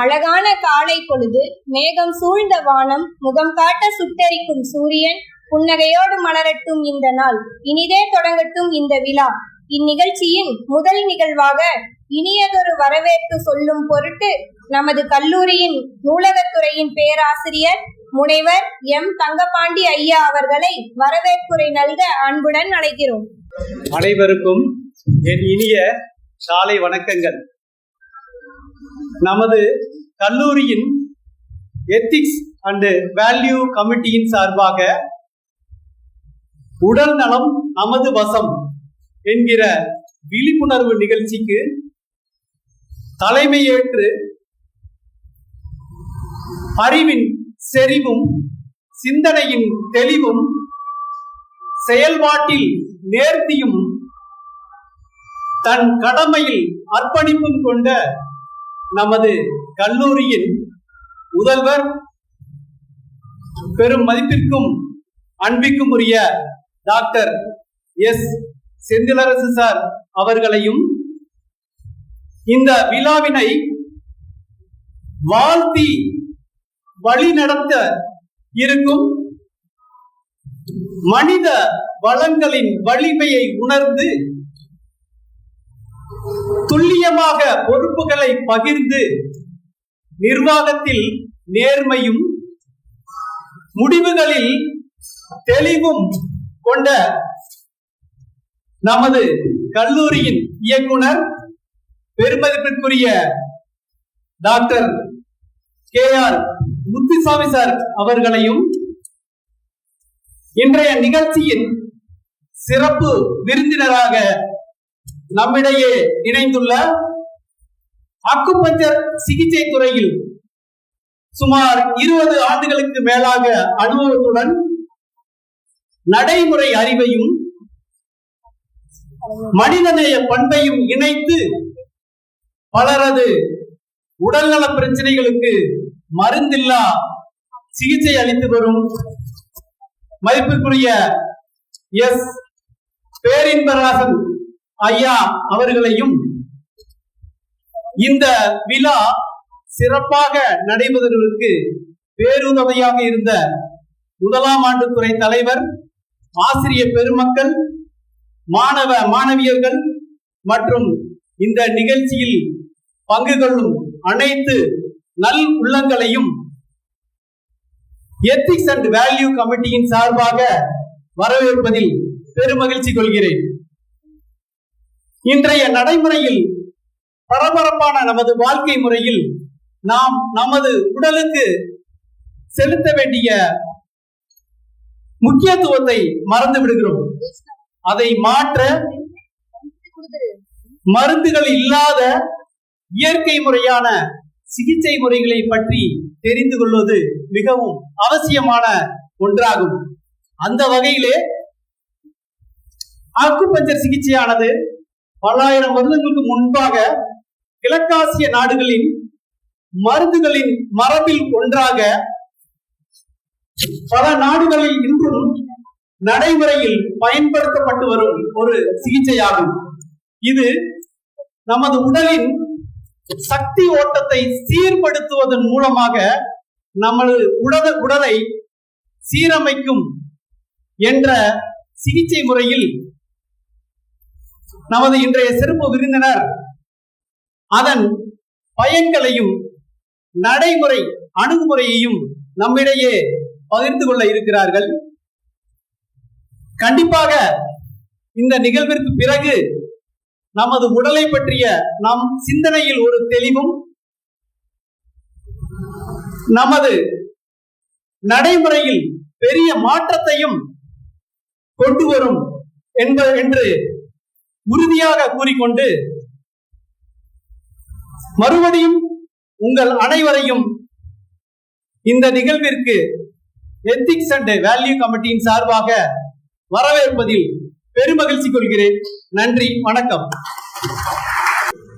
அழகான காலை பொழுது, மேகம் சூழ்ந்த வானம், முகம் காட்ட சுட்டெரிக்கும் சூரியன், புன்னகையோடு மலரட்டும் இந்த நாள், இனிதே தொடங்கட்டும் இந்த விழா. இந்நிகழ்ச்சியின் முதல் நிகழ்வாக இனியதொரு வரவேற்பு சொல்லும் பொருட்டு நமது கல்லூரியின் நூலகத்துறையின் பேராசிரியர் முனைவர் எம் தங்கபாண்டி ஐயா அவர்களை வரவேற்புரை நல்க அன்புடன் அழைக்கிறோம். அனைவருக்கும் என் இனிய காலை வணக்கங்கள். நமது கல்லூரியின் எத்திக்ஸ் அண்ட் வேல்யூ கமிட்டியின் சார்பாக உடல் நலம் நமது வசம் என்கிற விழிப்புணர்வு நிகழ்ச்சிக்கு தலைமையேற்று அறிவின் செறிவும் சிந்தனையின் தெளிவும் செயல்பாட்டில் நேர்த்தியும் தன் கடமையில் அர்ப்பணிப்பும் கொண்ட நமது கல்லூரியின் முதல்வர், பெரும் மதிப்பிற்கும் அன்பிற்கும் உரிய டாக்டர் எஸ் செந்திலரசு சார் அவர்களையும் இந்த விழாவினை வாழ்த்தி வழி நடத்த இருக்கும் மனித வளங்களின் வலிமையை உணர்ந்து துல்லியமாக பொறுப்புகளை பகிர்ந்து நிர்வாகத்தில் நேர்மையும் முடிவுகளில் தெளிவும் கொண்ட நமது கல்லூரியின் இயக்குனர் பெருமதிப்பிற்குரிய டாக்டர் KR முத்துசாமி சார் அவர்களையும் இன்றைய நிகழ்ச்சியின் சிறப்பு விருந்தினராக நம்மிடையே இணைந்துள்ள அக்குபஞ்சர் சிகிச்சை துறையில் சுமார் 20 ஆண்டுகளுக்கு மேலாக அனுபவத்துடன் நடைமுறை அறிவையும் மனிதநேய பண்பையும் இணைத்து பலரது உடல்நல பிரச்சனைகளுக்கு மருந்தில்லா சிகிச்சை அளித்து வரும் மதிப்பிற்குரிய எஸ் பேரின்பராசன் ஐயா அவர்களையும் இந்த விழா சிறப்பாக நடைபெறுவதற்கு பேருதவியாக இருந்த முதலாம் ஆண்டு துறை தலைவர், ஆசிரியர் பெருமக்கள், மாணவ மாணவியர்கள் மற்றும் இந்த நிகழ்ச்சியில் பங்கு கொள்ளும் அனைத்து நல் உள்ளங்களையும் எத்திக்ஸ் அண்ட் வேல்யூ கமிட்டியின் சார்பாக வரவேற்பதில் பெருமகிழ்ச்சி கொள்கிறேன். இன்றைய நடைமுறையில் பரபரப்பான நமது வாழ்க்கை முறையில் நாம் நமது உடலுக்கு செலுத்த வேண்டிய முக்கியத்துவத்தை மறந்து விடுகிறோம். அதை மாற்ற மருந்துகள் இல்லாத இயற்கை முறையான சிகிச்சை முறைகளை பற்றி தெரிந்து கொள்வது மிகவும் அவசியமான ஒன்றாகும். அந்த வகையிலே அக்குபஞ்சர் சிகிச்சையானது பல்லாயிரம் வருடங்களுக்கு முன்பாக கிழக்காசிய நாடுகளின் மருந்துகளின் மரபில் ஒன்றாக பல நாடுகளில் இன்றும் நடைமுறையில் பயன்படுத்தப்பட்டு வரும் ஒரு சிகிச்சையாகும். இது நமது உடலின் சக்தி ஓட்டத்தை சீர்படுத்துவதன் மூலமாக நமது உடலை சீரமைக்கும் என்ற சிகிச்சை முறையில் நமது இன்றைய சிறப்பு விருந்தினர் அதன் பயன்களையும் நடைமுறை அணுகுமுறையையும் நம்மிடையே பகிர்ந்து கொள்ள இருக்கிறார்கள். கண்டிப்பாக இந்த நிகழ்விற்கு பிறகு நமது உடலை பற்றிய நம் சிந்தனையில் ஒரு தெளிவும் நமது நடைமுறையில் பெரிய மாற்றத்தையும் கொண்டு வரும் என்று உறுதியாக கூறிக்கொண்டு மறுபடியும் உங்கள் அனைவரையும் இந்த நிகழ்விற்கு எத்திக்ஸ் அண்ட் வேல்யூ கமிட்டியின் சார்பாக வரவேற்பதில் பெருமகிழ்ச்சி கொள்கிறேன். நன்றி, வணக்கம்.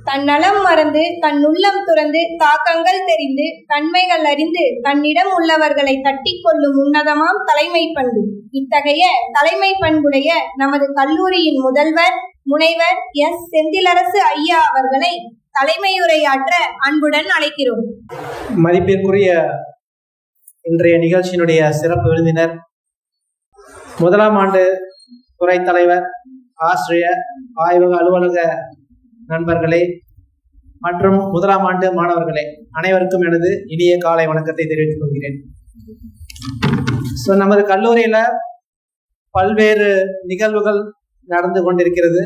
தன் நலம் மறந்து தன் உள்ளம் துறந்து தாக்கங்கள் தெரிந்து தன்மைகள் அறிந்து தன்னிடம் உள்ளவர்களை தட்டிக் கொள்ளும் உன்னதமாம் தலைமை பண்பு. இத்தகைய தலைமை பண்புடைய நமது கல்லூரியின் முதல்வர் முனைவர் எஸ் செந்திலரசு ஐயா அவர்களை தலைமையுரையாற்ற அன்புடன் அழைக்கிறோம். மதிப்பிற்குரிய இன்றைய நிகழ்ச்சியினுடைய சிறப்பு விருந்தினர், முதலாம் ஆண்டு துறை தலைவர், ஆசிரியர், ஆய்வக அலுவலக நண்பர்களே மற்றும் முதலாம் ஆண்டு மாணவர்களே, அனைவருக்கும் எனது இனிய காலை வணக்கத்தை தெரிவித்துக் கொள்கிறேன். நமது கல்லூரியில பல்வேறு நிகழ்வுகள் நடந்து கொண்டிருக்கிறது.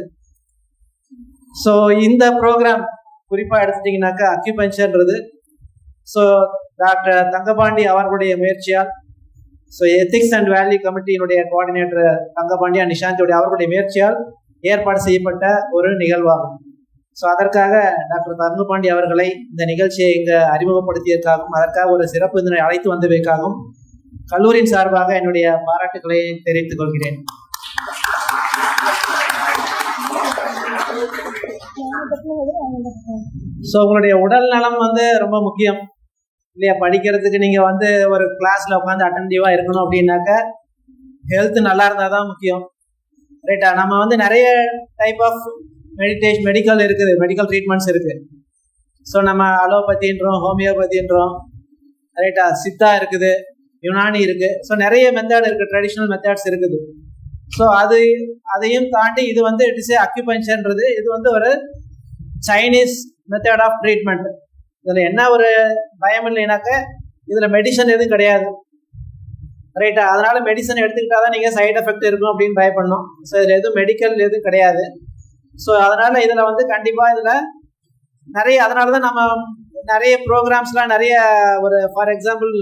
இந்த ப்ரோக்ராம் குறிப்பா எடுத்துட்டீங்கன்னாக்கா அக்யூபஞ்சர்ன்றது டாக்டர் தங்கபாண்டி அவர்களுடைய முயற்சியால், எத்திக்ஸ் அண்ட் வேல்யூ கமிட்டியினுடைய கோஆர்டினேட்டர் தங்கபாண்டி அண்ட் நிஷாந்தியுடைய அவர்களுடைய முயற்சியால் ஏற்பாடு செய்யப்பட்ட ஒரு நிகழ்வாகும். அதற்காக டாக்டர் தங்கபாண்டி அவர்களை இந்த நிகழ்ச்சியை இங்கு அறிமுகப்படுத்தியதற்காகவும் அதற்காக ஒரு சிறப்பு விருந்தினரை அழைத்து வந்ததற்காகவும் கல்லூரியின் சார்பாக என்னுடைய பாராட்டுக்களை தெரிவித்துக் கொள்கிறேன். உங்களுடைய உடல் நலம் ரொம்ப முக்கியம் இல்லையா? படிக்கிறதுக்கு நீங்க ஒரு கிளாஸ்ல உட்காந்து அட்டென்டிவா இருக்கணும் அப்படின்னாக்க ஹெல்த் நல்லா இருந்தாதான் முக்கியம், ரைட்டா? நம்ம நிறைய டைப் ஆஃப் மெடிக்கல் இருக்குது, மெடிக்கல் ட்ரீட்மெண்ட்ஸ் இருக்கு. நம்ம அலோபதின்றோம், ஹோமியோபதின்றோம், ரைட்டா? சித்தா இருக்குது, யுனானி இருக்கு. நிறைய மெத்தட் இருக்கு, ட்ரெடிஷ்னல் மெத்தட்ஸ் இருக்குது. அதையும் தாண்டி இது இட் இஸ் அக்யூபஞ்சர்ன்றது இது ஒரு சைனீஸ் மெத்தட் ஆஃப் ட்ரீட்மெண்ட். இதுல என்ன ஒரு பயம் இல்லைனாக்க இதுல மெடிசன் எதுவும் கிடையாது, ரைட்டா? அதனால மெடிசன் எடுத்துக்கிட்டாதான் நீங்க சைட் எஃபெக்ட் இருக்கும் அப்படின்னு பயப்படணும். இதுல எதுவும் மெடிக்கல் எதுவும் கிடையாது. அதனால இதுல கண்டிப்பா இதுல நிறைய, அதனாலதான் நம்ம நிறைய ப்ரோக்ராம்ஸ்லாம் நிறைய ஃபார் எக்ஸாம்பிள்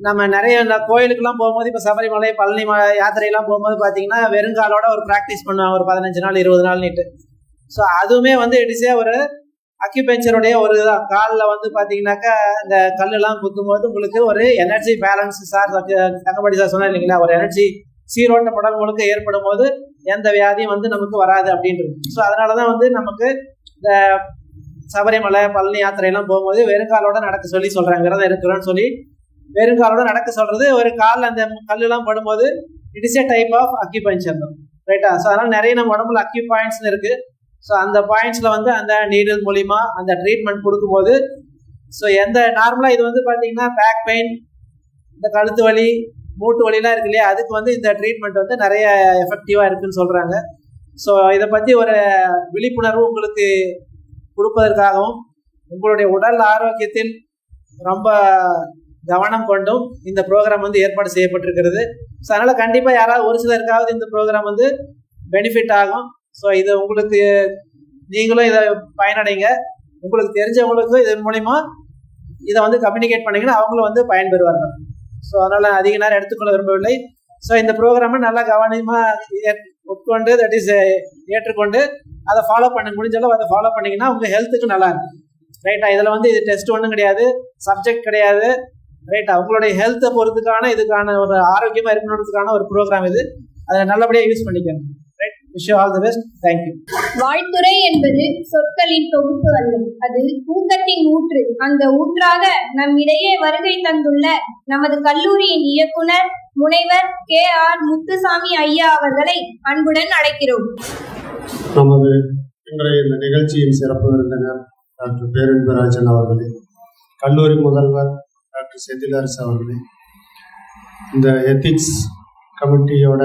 நம்ம நிறைய கோயிலுக்குலாம் போகும்போது இப்போ சபரிமலை, பழனி யாத்திரையெல்லாம் போகும்போது பார்த்தீங்கன்னா வெறுங்காலோட ஒரு ப்ராக்டிஸ் பண்ணுவாங்க, ஒரு 15 நாள் 20 நாள் நீட்டு. அதுவுமே இடிசே ஒரு அக்யூபஞ்சருடைய ஒரு இதுதான். காலில் பார்த்தீங்கன்னாக்கா இந்த கல்லெல்லாம் குத்தும்போது உங்களுக்கு ஒரு energy balance, sir Thangapandi sir சொன்னா இல்லைங்களா, ஒரு எனர்ஜி சீரோட்ட உடல் முழுக்க ஏற்படும் போது எந்த வியாதியும் நமக்கு வராது அப்படின்றது. அதனால தான் நமக்கு இந்த சபரிமலை, பழனி யாத்திரையெல்லாம் போகும்போது வெறுங்காலோட நடக்க சொல்றாங்க, விரதம் இருக்கிறோன்னு சொல்லி வெறுங்காலோட நடக்க சொல்றது. ஒரு காலில் அந்த கல்லெல்லாம் படும்போது it is a type of acupuncture தான், ரைட்டா? அதனால நிறைய நம்ம உடம்புல அக்யூ பாயிண்ட்ஸ் இருக்கு. அந்த பாயிண்ட்ஸ்ல அந்த நீடில் மூலியமா அந்த ட்ரீட்மெண்ட் கொடுக்கும்போது எந்த நார்மலா இது பாத்தீங்கன்னா பேக் பெயின், இந்த கழுத்து வலி, மூட்டு வலிலாம் இருக்கு இல்லையா, அதுக்கு இந்த ட்ரீட்மெண்ட் நிறைய எஃபெக்டிவா இருக்குன்னு சொல்றாங்க. இதை பத்தி ஒரு விழிப்புணர்வு உங்களுக்கு கொடுப்பதற்காகவும் உங்களுடைய உடல் ஆரோக்கியத்தில் ரொம்ப கவனம் கொண்டும் இந்த ப்ரோக்ராம் ஏற்பாடு செய்யப்பட்டிருக்கிறது. அதனால கண்டிப்பா யாராவது ஒரு சிலருக்காவது இந்த ப்ரோக்ராம் பெனிஃபிட் ஆகும். இது உங்களுக்கு, நீங்களும் இதை பயனடைங்க, உங்களுக்கு தெரிஞ்சவங்களுக்கும் இதன் மூலியமா இதை கம்யூனிகேட் பண்ணீங்கன்னா அவங்களும் பயன்பெறுவாங்க. அதனால அதிக நேரம் எடுத்துக்கொள்ள விரும்பவில்லை. இந்த ப்ரோக்ராமை நல்லா கவனமா உட்கொண்டு, தட் இஸ் ஏற்றுக்கொண்டு அதை ஃபாலோ பண்ண முடிஞ்சளவு அதை ஃபாலோ பண்ணீங்கன்னா உங்க ஹெல்த்துக்கு நல்லா இருக்கும், ரைட்டா? இதுல இது டெஸ்ட் ஒன்றும் கிடையாது, சப்ஜெக்ட் கிடையாது, ரைட்டா? உங்களுடைய ஹெல்த்தை பொறுத்துக்கான இதுக்கான ஒரு ஆரோக்கியமா இருக்கணுன்றதுக்கான ஒரு ப்ரோக்ராம் இது. அதை நல்லபடியா யூஸ் பண்ணிக்கணும். Right? Wish you all the best. Thank you. வாழ்த்துரை என்பது சொற்களின் தொகுப்பு அல்ல, அது ஊக்கத்தின் ஊற்று. அந்த ஊற்றாக நம்மிடையே வருகை தந்துள்ள நமது கல்லூரியின் இயக்குனர் முனைவர் KR முத்துசாமி ஐயா அவர்களை அன்புடன் அழைக்கிறோம். நமது இன்றைய இந்த நிகழ்ச்சியின் சிறப்பு விருந்தினர் டாக்டர் பேரன்பராஜன் அவர்களே, கல்லூரி முதல்வர் டாக்டர் செந்திலரசு அவர்களே, இந்த எத்திக்ஸ் கமிட்டியோட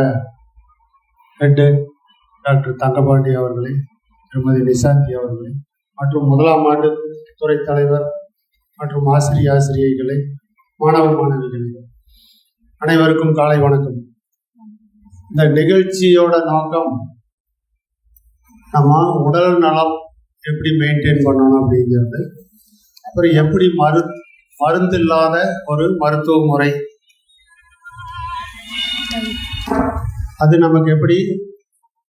ஹெட்டு டாக்டர் தங்கபாண்டி அவர்களே, திருமதி நிஷாந்தி அவர்களே, மற்றும் முதலாம் ஆண்டு துறை தலைவர் மற்றும் ஆசிரியைகளே, மாணவர் மாணவிகளே, அனைவருக்கும் காலை வணக்கம். இந்த நிகழ்ச்சியோட நோக்கம் நம்ம உடல் நலம் எப்படி மெயின்டைன் பண்ணணும் அப்படிங்கிறது, அப்புறம் எப்படி மருந்து இல்லாத ஒரு மருத்துவ முறை அது நமக்கு எப்படி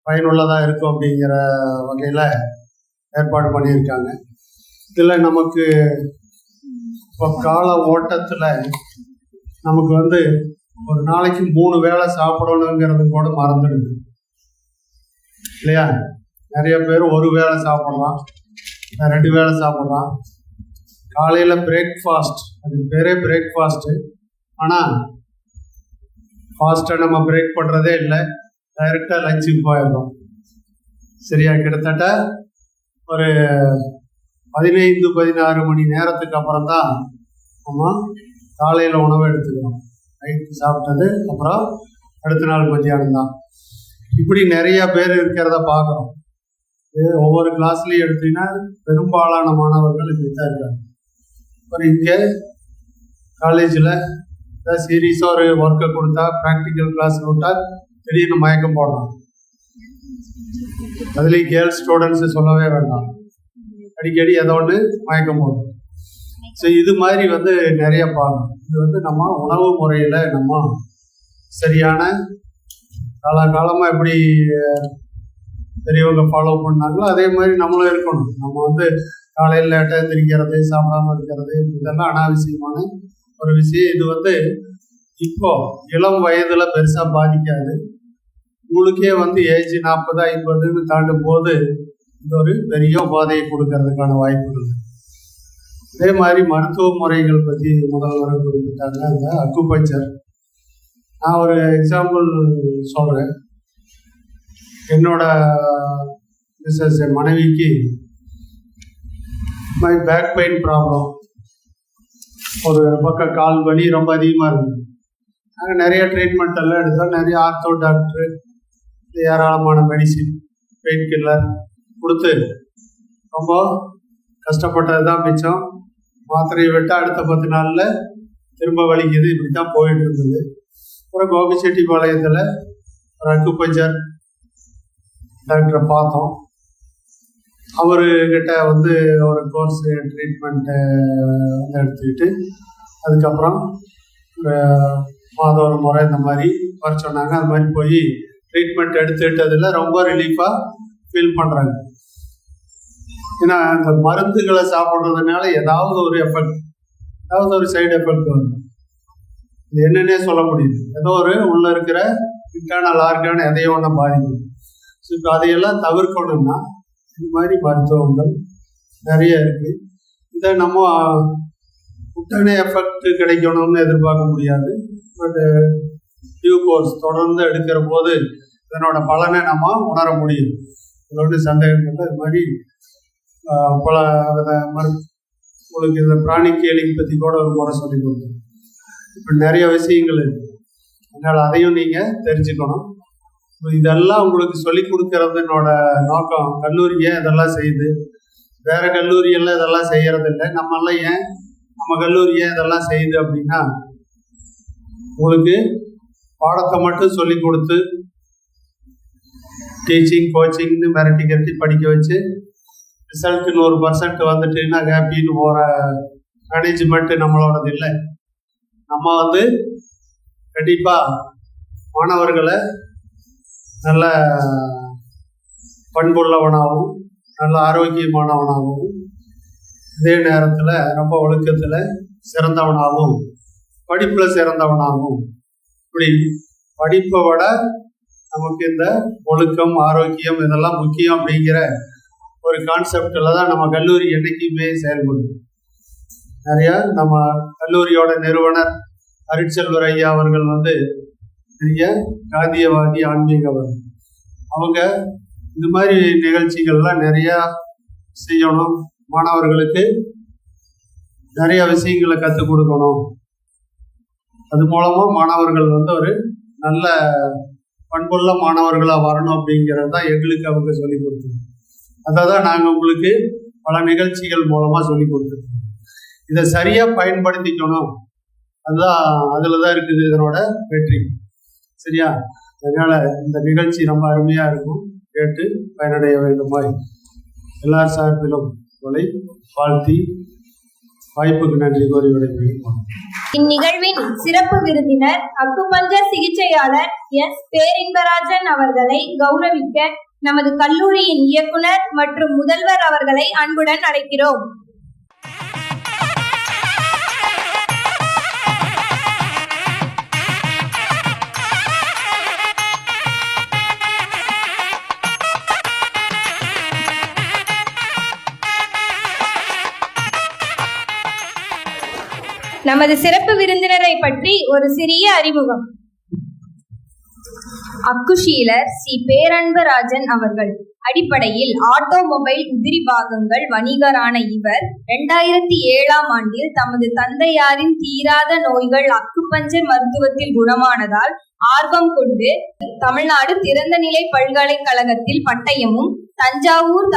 பயனுள்ளதாக இருக்கும் அப்படிங்கிற வகையில் ஏற்பாடு பண்ணியிருக்காங்க. இதில் நமக்கு இப்போ கால ஓட்டத்தில் நமக்கு ஒரு நாளைக்கு 3 வேளை சாப்பிடணுங்கிறது கூட மறந்துடுது இல்லையா? நிறைய பேர் 1 வேளை சாப்பிட்றான், 2 வேளை சாப்பிட்றான். காலையில் பிரேக்ஃபாஸ்ட், அதுக்கு பேரே பிரேக்ஃபாஸ்ட்டு. ஆனால் ஃபாஸ்ட்டாக நம்ம பிரேக் பண்ணுறதே இல்லை, டைரெக்டாக லஞ்சுக்கு போயிடுறோம். சரியா? கிட்டத்தட்ட ஒரு 15-16 மணி நேரத்துக்கு அப்புறம் தான் நம்ம காலையில் உணவை எடுத்துக்கிறோம். நைட்டு சாப்பிட்டது அப்புறம் அடுத்த நாள் மத்தியானம் தான். இப்படி நிறைய பேர் இருக்கிறத பார்க்குறோம். ஒவ்வொரு கிளாஸ்லையும் எடுத்தீங்கன்னா பெரும்பாலான மாணவர்கள் இப்படி தான் இருக்காங்க. அப்புறம் இங்கே காலேஜில் சீரியஸாக ஒரு ஒர்க்கை கொடுத்தா, ப்ராக்டிக்கல் கிளாஸ் கொடுத்தா திடீர்னு மயக்கம் போடலாம். அதுலேயும் கேர்ள்ஸ் ஸ்டூடெண்ட்ஸு சொல்லவே வேண்டாம், அடிக்கடி ஏதோ ஒன்று மயக்கம் போடும். ஸோ இது மாதிரி நிறைய பார்க்கணும். இது நம்ம உணவு முறையில் நம்ம சரியான காலகாலமாக எப்படி பெரியவங்க ஃபாலோ பண்ணாங்களோ அதே மாதிரி நம்மளும் இருக்கணும். நம்ம காலையில் லேட்டாக எழுந்திரிக்கிறது, சாப்பிடாம இருக்கிறது, இதெல்லாம் அனாவசியமான ஒரு விஷயம். இது இப்போ இளம் வயதுல பெருசா பாதிக்காது. உங்களுக்கே ஏஜ் 40-50 தாண்டும் போது இது ஒரு பெரிய உபாதையை கொடுக்கறதுக்கான வாய்ப்புகள். அதே மாதிரி மருத்துவ முறைகள் பற்றி முதல்வர் குறிப்பிட்டாங்க. அந்த அக்குபஞ்சர், நான் ஒரு எக்ஸாம்பிள் சொல்றேன். என்னோட மனைவிக்கு பேக் பெயின் ப்ராப்ளம், ஒரு பக்கம் கால் வலி ரொம்ப அதிகமாக இருந்தது. நாங்கள் நிறைய ட்ரீட்மெண்ட் எல்லாம் எடுத்தோம். நிறைய ஆர்த்தோ டாக்டரு, ஏராளமான மெடிசின், பெயின் கில்லர் கொடுத்து ரொம்ப கஷ்டப்பட்டது தான் மிச்சம். மாத்திரையை விட்டு அடுத்த 10 நாளில் திரும்ப வலிக்குது. இப்படி தான் போயிட்டு இருந்தது. அப்புறம் கோபிச்செட்டிப்பாளையத்தில் ஒரு அக்குபஞ்சர் டாக்டரை பார்த்தோம். அவர்கிட்ட ஒரு கோர்ஸ் ட்ரீட்மெண்ட்டை எடுத்துக்கிட்டு அதுக்கப்புறம் மாதம் ஒரு முறை இந்த மாதிரி வர சொன்னாங்க. அது மாதிரி போய் ட்ரீட்மெண்ட் எடுத்துக்கிட்டதில் ரொம்ப ரிலீஃபாக ஃபீல் பண்ணுறாங்க. ஏன்னா இந்த மருந்துகளை சாப்பிட்றதுனால ஏதாவது ஒரு எஃபெக்ட், ஏதாவது ஒரு சைடு எஃபெக்ட் வரும். இது என்னன்னே சொல்ல முடியுது. ஏதோ ஒரு உள்ளே இருக்கிற இன்டர்னல் ஆர்கான் எதையோ ஒன்று பாதிக்கும். ஸோ இப்போ அதையெல்லாம் தவிர்க்கணும்னா இது மாதிரி மருத்துவங்கள் நிறைய இருக்குது. இதை நம்ம உடனே எஃபெக்ட் கிடைக்கணும்னு எதிர்பார்க்க முடியாது. பட் டியூ கோர்ஸ் தொடர்ந்து எடுக்கிற போது இதனோட பலனை நம்ம உணர முடியும். இதோட சந்தேகம் இல்லை. இது மாதிரி பல உங்களுக்கு இந்த பிராணிக் ஹீலிங் பற்றி கூட ஒரு முறை சொல்லி கொடுத்தோம். இப்போ நிறைய விஷயங்கள் இருக்குது. அதனால் அதையும் நீங்கள் தெரிஞ்சுக்கணும். இதெல்லாம் உங்களுக்கு சொல்லி கொடுக்கறதுனோட நோக்கம், கல்லூரி ஏன் இதெல்லாம் செய்யுது, வேற கல்லூரியெல்லாம் இதெல்லாம் செய்யறது இல்லை, நம்ம கல்லூரி ஏன் இதெல்லாம் செய்யுது அப்படின்னா, உங்களுக்கு பாடத்தை மட்டும் சொல்லி கொடுத்து டீச்சிங் கோச்சிங்னு மிரட்டி படிக்க வச்சு ரிசல்ட் 100% வந்துட்டுன்னா ஹாப்பின்னு போகிற மேனேஜ்மெண்ட் நம்மளோடது இல்லை. நம்ம கண்டிப்பாக மாணவர்களை நல்ல பண்புள்ளவனாகவும் நல்ல ஆரோக்கியமானவனாகவும் இதே நேரத்தில் ரொம்ப ஒழுக்கத்தில் சிறந்தவனாகவும் படிப்பில் சிறந்தவனாகவும், இப்படி படிப்பை விட நமக்கு இந்த ஒழுக்கம் ஆரோக்கியம் இதெல்லாம் முக்கியம் அப்படிங்கிற ஒரு கான்செப்டில் தான் நம்ம கல்லூரி என்றைக்குமே செயல்படும். நிறையா நம்ம கல்லூரியோட நிறுவனர் அருட்செல்வர் ஐயா அவர்கள் பெரிய காந்தியவாதி ஆன்மீகவர். அவங்க இது மாதிரி நிகழ்ச்சிகள்லாம் நிறையா செய்யணும், மாணவர்களுக்கு நிறைய விஷயங்களை கற்றுக் கொடுக்கணும். அது மூலமாக மாணவர்கள் ஒரு நல்ல பண்புள்ள மாணவர்களாக வரணும் அப்படிங்கிறது தான் எங்களுக்கு அவங்க சொல்லிக் கொடுத்தோம். அதை தான் நாங்கள் உங்களுக்கு பல நிகழ்ச்சிகள் மூலமாக சொல்லி கொடுத்துருக்கோம். இதை சரியாக பயன்படுத்திக்கணும், அதுதான் அதில் தான் இருக்குது இதனோட வெற்றி. சரியா? அதனால் இந்த நிகழ்ச்சி ரொம்ப அருமையாக இருக்கும். கேட்டு பயனடைய வேண்டுமாய் எல்லார் சார்பிலும் உங்களை வாழ்த்தி வாய்ப்புக்கு நன்றி கூறி விடைபெறுகிறோம். இந்நிகழ்வின் சிறப்பு விருந்தினர் அக்குபஞ்சர் சிகிச்சையாளர் எஸ். பேரின்பராஜன் அவர்களை கௌரவிக்க நமது கல்லூரியின் இயக்குனர் மற்றும் முதல்வர் அவர்களை அன்புடன் அழைக்கிறோம். நமது சிறப்பு விருந்தினரை பற்றி ஒரு சிறிய அறிமுகம். அக்குஷீலர் சி பேரன்பராஜன் அவர்கள். அடிப்படையில் ஆட்டோமொபைல் உதிரி பாகங்கள் வணிகரான இவர் 2007ஆம் ஆண்டில் தமது தந்தையாரின் தீராத நோய்கள் அக்குபஞ்சர் மருத்துவத்தில் குணமானதால் ஆர்வம் கொண்டு தமிழ்நாடு திறந்தநிலை பல்கலைக்கழகத்தில் பட்டயமும், தஞ்சாவூர்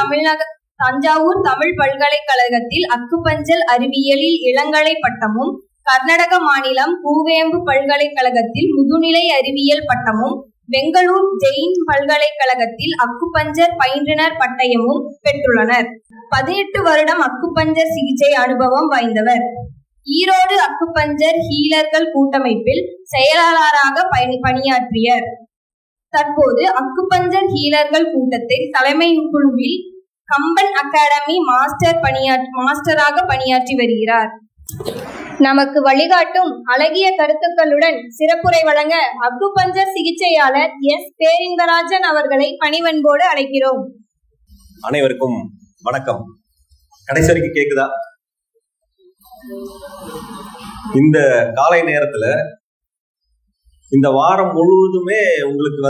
தமிழ் பல்கலைக்கழகத்தில் அக்குபஞ்சர் அறிவியலில் இளங்கலை பட்டமும், கர்நாடக மாநிலம் கூவேம்பு பல்கலைக்கழகத்தில் முதுநிலை அறிவியல் பட்டமும், பெங்களூர் ஜெயின் பல்கலைக்கழகத்தில் அக்குபஞ்சர் பயின்றுனர் பட்டயமும் பெற்றுள்ளனர். 18 வருடம் அக்குபஞ்சர் சிகிச்சை அனுபவம் வாய்ந்தவர். ஈரோடு அக்குபஞ்சர் ஹீலர்கள் கூட்டமைப்பில் செயலாளராக பணியாற்றியர். தற்போது அக்குபஞ்சர் ஹீலர்கள் கூட்டத்தில் தலைமை குழுவில் கம்பன் அகாடமி மாஸ்டராக பணியாற்றி வருகிறார். நமக்கு வழிகாட்டும் அழகிய கருத்துக்களுடன் சிறப்புரை வழங்க அக்குபஞ்சர் சிகிச்சையாளர் எஸ் பேரின்பராஜன் அவர்களை பணிவன்போடு அழைக்கிறோம். அனைவருக்கும் வணக்கம். கடைசி வரைக்கும் கேக்குதா? இந்த காலை நேரத்துல இந்த வாரம் முழுவதுமே உங்களுக்கு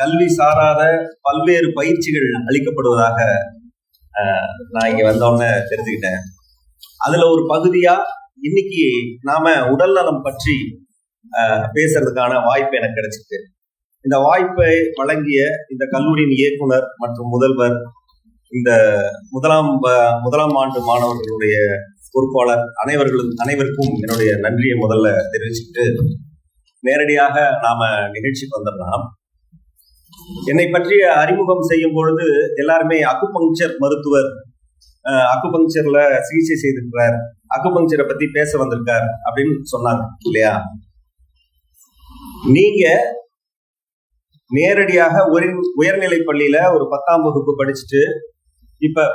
கல்வி சாராத பல்வேறு பயிற்சிகள் அளிக்கப்படுவதாக நான் இங்க வந்தோன்னு தெரிஞ்சுக்கிட்டேன். அதுல ஒரு பகுதியா இன்னைக்கு நாம உடல் நலம் பற்றி பேசுறதுக்கான வாய்ப்பு எனக்கு கிடைச்சிருக்கு. இந்த வாய்ப்பை வழங்கிய இந்த கல்லூரியின் இயக்குனர் மற்றும் முதல்வர், இந்த முதலாம் ஆண்டு மாணவர்களுடைய பொறுப்பாளர் அனைவருக்கும் என்னுடைய நன்றியை முதல்ல தெரிவிச்சுட்டு நேரடியாக நாம நிகழ்ச்சிக்கு வந்துடலாம். என்னை பற்றிய அறிமுகம் செய்யும் பொழுது எல்லாருமே அக்குபங்சர் மருத்துவர், அக்குபங்சர்ல சிகிச்சை செய்திருக்கிறார், அக்குபங்சரை பத்தி பேச வந்திருக்கார் அப்படின்னு சொன்னாங்க இல்லையா? நீங்க நேரடியாக உயர்நிலை பள்ளியில ஒரு 10ஆம் வகுப்பு படிச்சுட்டு இப்ப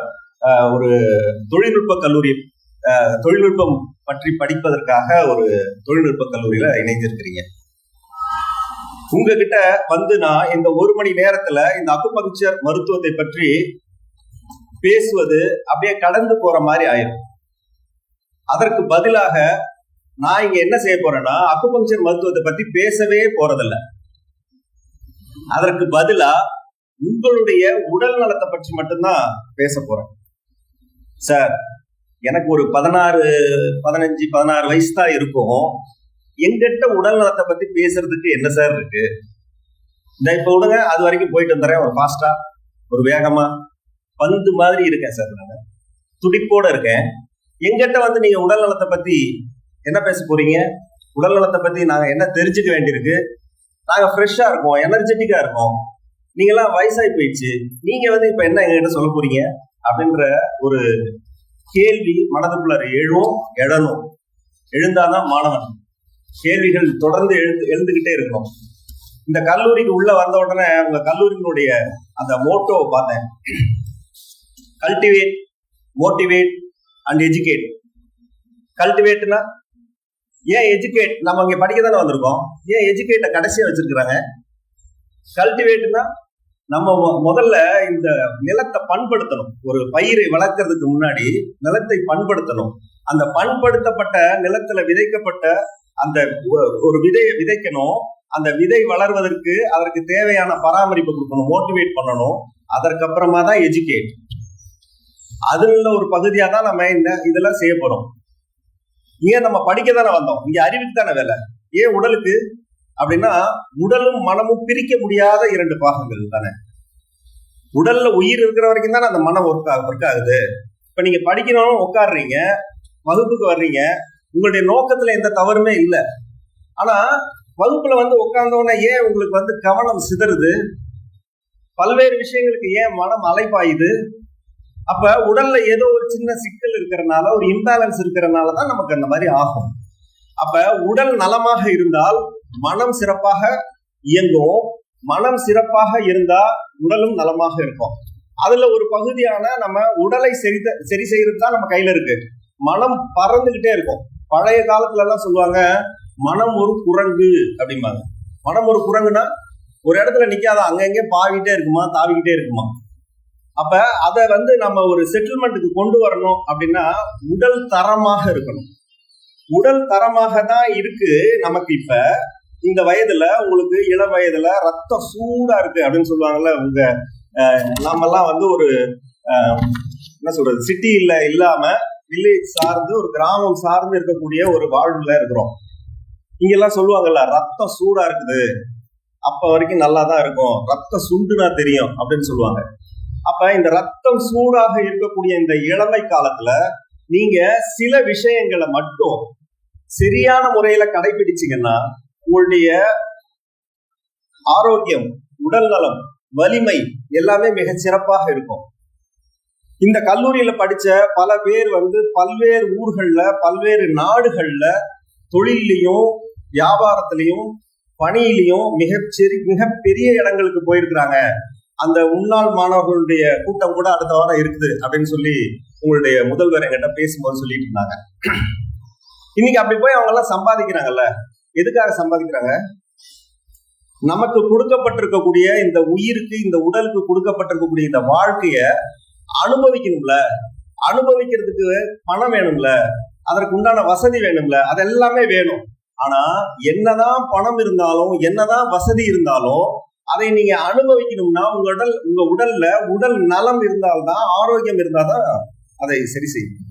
ஒரு தொழில்நுட்ப கல்லூரி, தொழில்நுட்பம் பற்றி படிப்பதற்காக ஒரு தொழில்நுட்ப கல்லூரியில இணைந்திருக்கிறீங்க. உங்ககிட்ட நான் இந்த 1 மணி நேரத்துல இந்த அக்குபங்சர் மருத்துவத்தை பற்றி பேசுவது அப்படியே கடந்து போற மாதிரி ஆயிரும். அதற்கு பதிலாக நான் இங்க என்ன செய்ய போறேன்னா, அக்குபங்சர் மருத்துவத்தை பத்தி பேசவே போறதில்ல. அதற்கு பதிலா உங்களுடைய உடல் நலத்தை பற்றி மட்டும்தான் பேச போறேன். சார், எனக்கு ஒரு 15-16 வயசு தான் இருக்கும். எங்கிட்ட உடல் நலத்தை பத்தி பேசுறதுக்கு என்ன சார் இருக்கு? இந்த இப்ப விடுங்க, அது வரைக்கும் போயிட்டு வந்துடுறேன். ஒரு ஃபாஸ்டா, ஒரு வேகமா, பந்து மாதிரி இருக்கேன் சார். நான் துடிப்போட இருக்கேன். எங்கிட்ட நீங்க உடல் நலத்தை பத்தி என்ன பேச போறீங்க? உடல் நலத்தை பத்தி நாங்க என்ன தெரிஞ்சுக்க வேண்டியிருக்கு? நாங்க ஃப்ரெஷ்ஷா இருக்கோம், எனர்ஜெட்டிக்கா இருக்கோம். நீங்கெல்லாம் வயசாகி போயிடுச்சு, நீங்க இப்ப என்ன எங்ககிட்ட சொல்ல போறீங்க அப்படின்ற ஒரு கேள்வி மனதுக்குள்ள எழணும். எழுந்தாதான் மாணவன். கேள்விகள் தொடர்ந்து எழுந்துகிட்டே இருக்கணும். இந்த கல்லூரிக்கு உள்ள வந்த உடனே உங்க கல்லூரியினுடைய அந்த மோட்டோவை பார்த்தேன். Cultivate, motivate and educate. கல்டிவேட்னா ஏன் எஜுகேட்? நம்ம இங்க படிக்க தானே வந்திருக்கோம். ஏன் எஜுகேட்டை கடைசியா வச்சிருக்கிறாங்க? கல்டிவேட்னா நம்ம முதல்ல இந்த நிலத்தை பண்படுத்தணும். ஒரு பயிரை வளர்க்கறதுக்கு முன்னாடி நிலத்தை பண்படுத்தணும். அந்த பண்படுத்தப்பட்ட நிலத்துல விதைக்கப்பட்ட அந்த ஒரு விதையை விதைக்கணும். அந்த விதை வளர்வதற்கு அதற்கு தேவையான பராமரிப்பு கொடுக்கணும், மோட்டிவேட் பண்ணணும். அதற்கப்புறமா தான் எஜுகேட். அதுல ஒரு பகுதியா தான் நம்ம இதெல்லாம் செய்ய போறோம். ஏன் நம்ம படிக்க தானே வந்தோம், இங்க அறிவுக்கு தானே வேலை. ஏன் உடலுக்கு அப்படின்னா, உடலும் மனமும் பிரிக்க முடியாத 2 பாகங்கள் தானே. உடல்ல உயிர் இருக்கிற வரைக்கும் தானே அந்த மனம் ஒர்க் ஆகுது. இப்ப நீங்க படிக்கணும், உட்காடுறீங்க, வகுப்புக்கு வர்றீங்க, உங்களுடைய நோக்கத்துல எந்த தவறுமே இல்லை. ஆனா வகுப்புல உட்கார்ந்தோன்னே ஏன் உங்களுக்கு கவனம் சிதறுது? பல்வேறு விஷயங்களுக்கு ஏன் மனம் அலைப்பாயுது? அப்ப உடல்ல ஏதோ ஒரு சின்ன சிக்கல் இருக்கிறனால, ஒரு இம்பேலன்ஸ் இருக்கிறனாலதான் நமக்கு அந்த மாதிரி ஆகும். அப்ப உடல் நலமாக இருந்தால் மனம் சிறப்பாக இயங்கும். மனம் சிறப்பாக இருந்தா உடலும் நலமாக இருக்கும். அதுல ஒரு பகுதியான நம்ம உடலை சரி செய்யறது தான் நம்ம கையில இருக்கு. மனம் பறந்துகிட்டே இருக்கும். பழைய காலத்துல எல்லாம் சொல்லுவாங்க, மனம் ஒரு குரங்கு அப்படிம்பாங்க. மனம் ஒரு குரங்குனா ஒரு இடத்துல நிக்காத, அங்கங்கே பாவிட்டே இருக்குமா, தாவிக்கிட்டே இருக்குமா. அப்ப அதை நம்ம ஒரு செட்டில்மெண்ட்டுக்கு கொண்டு வரணும் அப்படின்னா உடல் தரமாக இருக்கணும். உடல் தரமாக தான் இருக்கு நமக்கு. இப்ப இந்த வயதுல உங்களுக்கு இளம் வயதுல ரத்தம் சூடா இருக்கு அப்படின்னு சொல்லுவாங்கல்ல. உங்க நாமெல்லாம் வந்து ஒரு என்ன சொல்றது, சிட்டியில இல்லாம வில்லேஜ் சார்ந்து ஒரு கிராமம் சார்ந்து இருக்கக்கூடிய ஒரு வாழ்வுல இருக்கிறோம். இங்கெல்லாம் சொல்லுவாங்கல்ல, ரத்தம் சூடா இருக்குது, அப்ப வரைக்கும் நல்லா தான் இருக்கும், ரத்தம் சுண்டுனா தெரியும் அப்படின்னு சொல்லுவாங்க. அப்ப இந்த ரத்தம் சூடாக இருக்கக்கூடிய இந்த இளமை காலத்துல நீங்க சில விஷயங்களை மட்டும் சரியான முறையில கடைபிடிச்சீங்கன்னா உங்களுடைய ஆரோக்கியம், உடல் நலம், வலிமை எல்லாமே மிக சிறப்பாக இருக்கும். இந்த கல்லூரியில படிச்ச பல பேர் வந்து பல்வேறு ஊர்கள்ல, பல்வேறு நாடுகள்ல தொழிலையும் வியாபாரத்திலையும் பணியிலையும் மிக பெரிய இடங்களுக்கு போயிருக்கிறாங்க. அந்த முன்னாள் மாணவர்களுடைய கூட்டம் கூட அடுத்த வாரம் இருக்குது அப்படின்னு சொல்லி உங்களுடைய முதல்வர் என்கிட்ட பேசும்போது சொல்லிட்டு இருந்தாங்க. இன்னைக்கு அப்படி போய் அவங்க எல்லாம் சம்பாதிக்கிறாங்கல்ல. எதுக்காக சம்பாதிக்கிறாங்க? நமக்கு கொடுக்கப்பட்டிருக்கக்கூடிய இந்த உயிருக்கு, இந்த உடலுக்கு கொடுக்கப்பட்டிருக்கக்கூடிய இந்த வாழ்க்கைய அனுபவிக்கணும்ல. அனுபவிக்கிறதுக்கு பணம் வேணும்ல, அதற்கு உண்டான வசதி வேணும்ல, அதெல்லாமே வேணும். ஆனா என்னதான் பணம் இருந்தாலும், என்னதான் வசதி இருந்தாலும், அதை நீங்க அனுபவிக்கணும்னா உங்க உடல்ல உடல் நலம் இருந்தால்தான், ஆரோக்கியம் இருந்தால்தான் அதை சரி செய்யும்.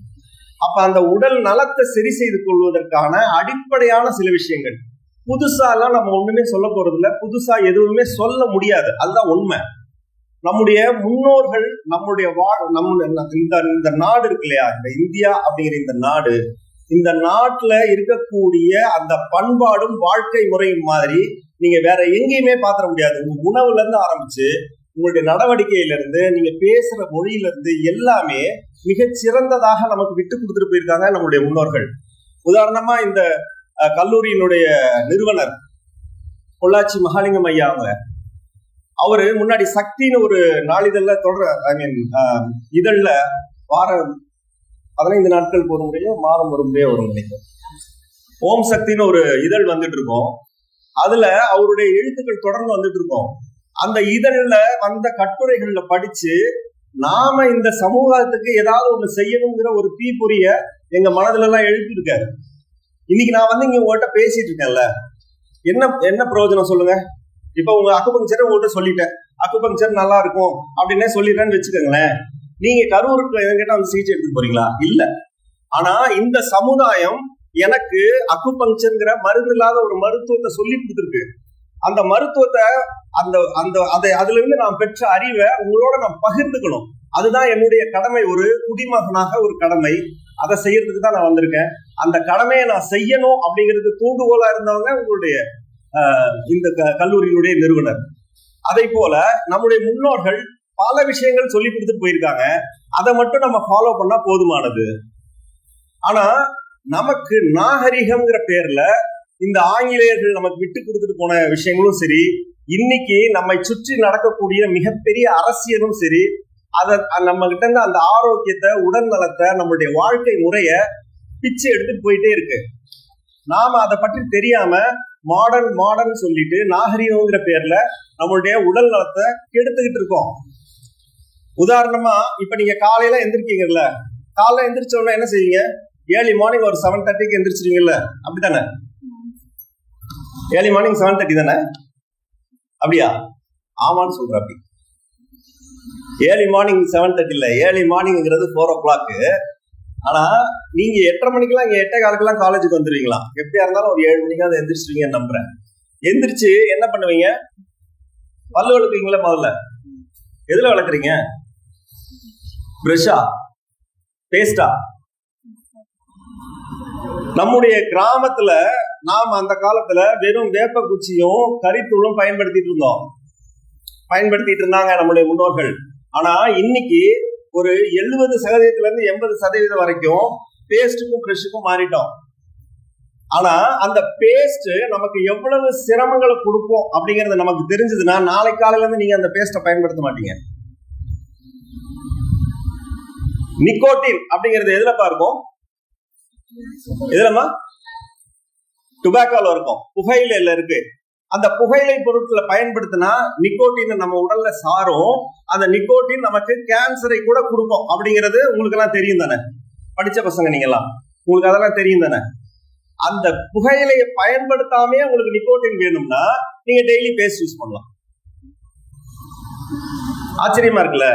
அப்ப அந்த உடல் நலத்தை சரி செய்து கொள்வதற்கான அடிப்படையான சில விஷயங்கள் புதுசா எல்லாம் நம்ம ஒண்ணுமே சொல்ல போறது இல்ல, புதுசா எதுவுமே சொல்ல முடியாது, அதுதான் உண்மை. நம்முடைய முன்னோர்கள், நம்முடைய இந்த நாடு இருக்கு இல்லையா, இந்த இந்தியா அப்படிங்கிற இந்த நாட்டுல இருக்கக்கூடிய அந்த பண்பாடும் வாழ்க்கை முறையும் மாதிரி நீங்க வேற எங்கேயுமே பாத்திர முடியாது. உங்க உணவுல இருந்து ஆரம்பிச்சு உங்களுடைய நடவடிக்கையில இருந்து நீங்க பேசுற மொழியில இருந்து எல்லாமே மிகச் சிறந்ததாக நமக்கு விட்டு கொடுத்துட்டு போயிருக்காங்க நம்முடைய முன்னோர்கள். உதாரணமா இந்த கல்லூரியினுடைய நிறுவனர் பொள்ளாச்சி மகாலிங்கம் ஐயா, அவரு முன்னாடி சக்தின்னு ஒரு நாளிதழ்ல இதழ்ல வாரம் 15 நாட்களுக்கு ஒரு முறையோ மாதம் ஒரு முறையோ வரும் நினைக்கும், ஓம் சக்தின்னு ஒரு இதழ் வந்துட்டு இருக்கோம். அதுல அவருடைய எழுத்துக்கள் தொடர்ந்து வந்துட்டு இருக்கோம். அந்த இதழ்ல வந்த கட்டுரைகள்ல படிச்சு நாம இந்த சமூகத்துக்கு ஏதாவது ஒண்ணு செய்யணுங்கிற ஒரு தீப்பொறிய எங்க மனதுல எல்லாம் எழுப்பியிருக்காரு. இன்னைக்கு நான் வந்து இங்க உங்கள்கிட்ட பேசிட்டு இருக்கேன்ல, என்ன பிரயோஜனம் சொல்லுங்க? இப்ப உங்க அக்குபங்சர் உங்கள்கிட்ட சொல்லிட்டேன், அக்குபங்சர் நல்லா இருக்கும் அப்படின்னே சொல்லிடுறேன்னு வச்சுக்கோங்களேன். நீங்க கரூருக்கு என்கிட்ட வந்து சிகிச்சை எடுத்துட்டு போறீங்களா? இல்ல. ஆனா இந்த சமுதாயம் எனக்கு அக்குபங்சர்ங்கிற மருந்து இல்லாத ஒரு மருத்துவத்தை சொல்லி கொடுத்துருக்கு. அந்த மருத்துவத்தை அதுல இருந்து நான் பெற்ற அறிவை உங்களோட நான் பகிர்ந்துக்கணும். அதுதான் என்னுடைய கடமை, ஒரு குடிமகனாக ஒரு கடமை. அதை செய்யறதுக்கு தான் நான் வந்திருக்கேன். அந்த கடமையை நான் செய்யணும் அப்படிங்கிறது தூண்டுகோலா இருந்தவங்க உங்களுடைய இந்த கல்லூரியினுடைய நிறுவனர். அதை போல நம்முடைய முன்னோர்கள் பல விஷயங்கள் சொல்லி கொடுத்துட்டு போயிருக்காங்க. அதை மட்டும் நம்ம ஃபாலோ பண்ணா போதுமானது. ஆனா நமக்கு நாகரிகம்ங்கிற பேர்ல இந்த ஆங்கிலேயர்கள் நமக்கு விட்டு கொடுத்துட்டு போன விஷயங்களும் சரி, இன்னைக்கு நம்மை சுற்றி நடக்கக்கூடிய மிகப்பெரிய அரசியலும் சரி, அதை நம்ம கிட்ட இருந்து அந்த ஆரோக்கியத்தை, உடல் நலத்தை, நம்மளுடைய வாழ்க்கை முறைய பிச்சு எடுத்துட்டு போயிட்டே இருக்கு. நாம அதை பற்றி தெரியாம மாடர்ன் சொல்லிட்டு நாகரிகம்ங்கிற பேர்ல நம்மளுடைய உடல் நலத்தை கெடுத்துக்கிட்டு இருக்கோம். உதாரணமா இப்ப நீங்க காலையில எந்திரிக்கீங்கல்ல, காலைல எந்திரிச்ச உடனே என்ன செய்வீங்க? ஏர்லி மார்னிங் ஒரு 7:30க்கு எந்திரிச்சிருவீங்கல்ல, அப்படித்தானே? ஏர்லி மார்னிங் 7:30 தானே? அப்படியா? ஆமான்னு சொல்ற. அப்படி ஏர்லி மார்னிங் 7:30 இல்ல, ஏர்லி மார்னிங்கிறது 4 o'clock. ஆனா நீங்க 8:30 மணிக்கெல்லாம், இங்க 8:15 காலேஜுக்கு வந்துருவீங்களா? எப்படியா இருந்தாலும் ஒரு 7 மணிக்காவது எந்திரிச்சிருவீங்கன்னு நம்புறேன். எந்திரிச்சு என்ன பண்ணுவீங்க? பல்லு விளக்குவீங்களா? முதல்ல எதுல விளக்குறீங்க? பிரஷா, பேஸ்டா? நம்முடைய கிராமத்துல நாம அந்த காலத்துல வெறும் வேப்ப குச்சியும் கரித்தூளும் பயன்படுத்திட்டு இருந்தாங்க நம்முடைய முன்னோர்கள். ஆனா இன்னைக்கு ஒரு 70% இருந்து 80% வரைக்கும் பேஸ்டுக்கும் பிரஷுக்கும் மாறிட்டோம். ஆனா அந்த பேஸ்ட் நமக்கு எவ்வளவு சிரமங்களை கொடுக்கும் அப்படிங்கறது நமக்கு தெரிஞ்சதுன்னா நாளை காலையில இருந்து நீங்க அந்த பேஸ்ட்டை பயன்படுத்த மாட்டீங்க. நிக்கோட்டின் அப்படிங்கிறது எதுலப்பா இருக்கும்? எதுலமா? டுபாக்கோல இருக்கும், புகையில இருக்கு. அந்த புகையிலை பொருட்களை பயன்படுத்தினா நிக்கோட்டின் நம்ம உடல்ல சாரும். அந்த நிக்கோட்டின் நமக்கு கேன்சரை கூட கொடுக்கும் அப்படிங்கிறது உங்களுக்கு எல்லாம் தெரியும் தானே? படிச்ச பசங்க நீங்க எல்லாம், உங்களுக்கு அதெல்லாம் தெரியும் தானே? அந்த புகையிலையை பயன்படுத்தாமே உங்களுக்கு நிக்கோட்டின் வேணும்னா நீங்க டெய்லி பேஸ்ட் யூஸ் பண்ணலாம். ஆச்சரியமா இருக்குல்ல,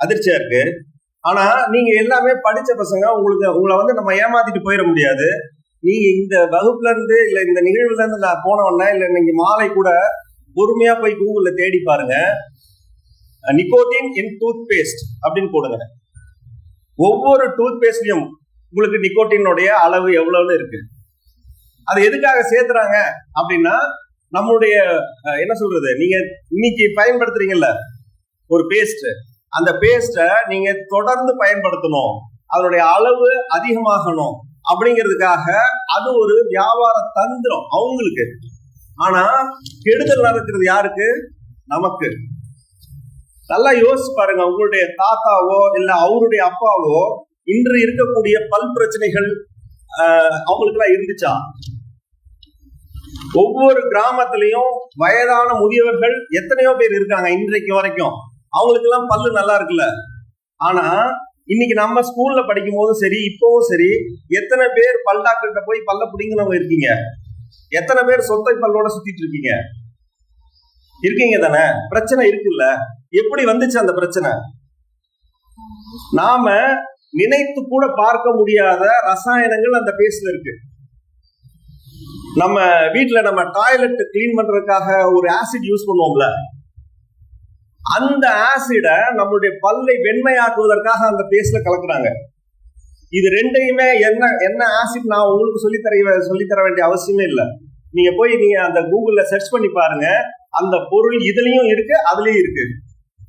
அதிர்ச்சியா இருக்கு. ஆனா நீங்க எல்லாமே படிச்ச பசங்க, உங்களை வந்து நம்ம ஏமாத்திட்டு போயிட முடியாது. நீங்க இந்த வகுப்புல இருந்து இல்ல இந்த நிகழ்வுல இருந்து நான் போன உடனே இல்ல இன்னைக்கு மாலை கூட பொறுமையா போய் கூகுள்ல தேடி பாருங்க, நிக்கோட்டின் இன் டூத் பேஸ்ட் அப்படின்னு போடுங்க. ஒவ்வொரு டூத் பேஸ்ட்லயும் உங்களுக்கு நிக்கோட்டினுடைய அளவு எவ்வளவுன்னு இருக்கு. அது எதுக்காக சேர்த்துறாங்க அப்படின்னா, நம்மளுடைய என்ன சொல்றது, நீங்க இன்னைக்கு பயன்படுத்துறீங்கல்ல ஒரு பேஸ்ட், அந்த பேஸ்ட்டை நீங்க தொடர்ந்து பயன்படுத்தணும், அதனுடைய அளவு அதிகமாகணும் அப்படிங்கிறதுக்காக அது ஒரு வியாபார தந்திரம் அவங்களுக்கு. ஆனா கெடுதல் நடக்கிறது யாருக்கு? நமக்கு. நல்லா யோசிச்சு பாருங்க, உங்களுடைய தாத்தாவோ இல்ல அவருடைய அப்பாவோ இன்று இருக்கக்கூடிய பல் பிரச்சனைகள் அவங்களுக்கு எல்லாம் இருந்துச்சா? ஒவ்வொரு கிராமத்திலையும் வயதான முதியவர்கள் எத்தனையோ பேர் இருக்காங்க இன்றைக்கு வரைக்கும், அவங்களுக்கு எல்லாம் பல்லு நல்லா இருக்குல்ல. ஆனா இன்னைக்கு நம்ம ஸ்கூல்ல படிக்கும் போதும் சரி இப்பவும் சரி எத்தனை பேர் பல் டாக்டர்கிட்ட போய் பல்ல பிடிங்கினவங்க இருக்கீங்க? எத்தனை பேர் சொத்தை பல்லோட சுத்திட்டு இருக்கீங்க? இருக்கீங்க தானே? பிரச்சனை இருக்குல்ல. எப்படி வந்துச்சு அந்த பிரச்சனை? நாம நினைத்து கூட பார்க்க முடியாத ரசாயனங்கள் அந்த பேஸ்ட்ல இருக்கு. நம்ம வீட்டுல நம்ம டாய்லெட் கிளீன் பண்றதுக்காக ஒரு ஆசிட் யூஸ் பண்ணுவோம்ல, அந்த ஆசிட நம்மளுடைய பல்லை வெண்மையாக்குவதற்காக அந்த பேஸ்ட்ல கலக்குறாங்க. இது ரெண்டையுமே என்ன ஆசிட் நான் உங்களுக்கு சொல்லித்தர வேண்டிய அவசியமே இல்லை. நீங்க அந்த கூகுள்ல சர்ச் பண்ணி பாருங்க, அந்த பொருள் இதுலயும் இருக்கு அதுலயும் இருக்கு.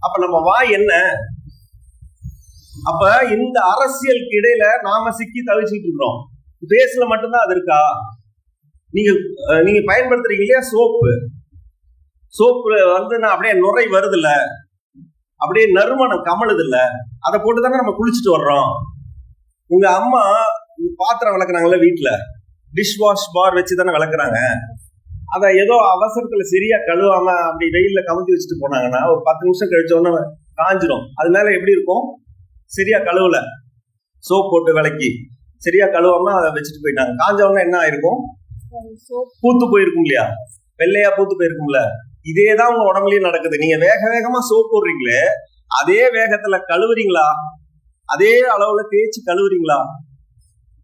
அப்ப நம்ம வாய் என்ன? அப்ப இந்த அரசியலுக்கு இடையில நாம சிக்கி தவிச்சுட்டு இருக்கிறோம். பேஸ்ல மட்டும்தான் அது இருக்கா? நீங்க பயன்படுத்துறீங்க இல்லையா சோப்பு வந்து நான் அப்படியே நுரை வருது இல்ல, அப்படியே நறுமணம் கமழுது இல்ல, அதை போட்டுதானே நம்ம குளிச்சுட்டு வர்றோம். உங்க அம்மா பாத்திரம் விளக்குறாங்கல்ல வீட்டுல, டிஷ் வாஷ் பார் வச்சு தானே விளக்குறாங்க. அதை ஏதோ அவசரத்துல சரியா கழுவாம அப்படி வெயில்ல கமுத்தி வச்சுட்டு போனாங்கன்னா ஒரு 10 நிமிஷம் கழிச்சோன்னு காஞ்சிடும். அது மேல எப்படி இருக்கும்? சரியா கழுவல, சோப் போட்டு விளக்கி சரியா கழுவாம அதை வச்சுட்டு போயிட்டாங்க. காஞ்சவங்க என்ன ஆயிருக்கும்? பூத்து போயிருக்கும் இல்லையா, வெள்ளையா பூத்து போயிருக்கும்ல. இதேதான் உங்க உடம்புலயும் நடக்குது. நீங்க வேக வேகமா சோப் போடுறீங்களே, அதே வேகத்துல கழுவுறீங்களா? அதே அளவுல தேய்ச்சி கழுவுறீங்களா?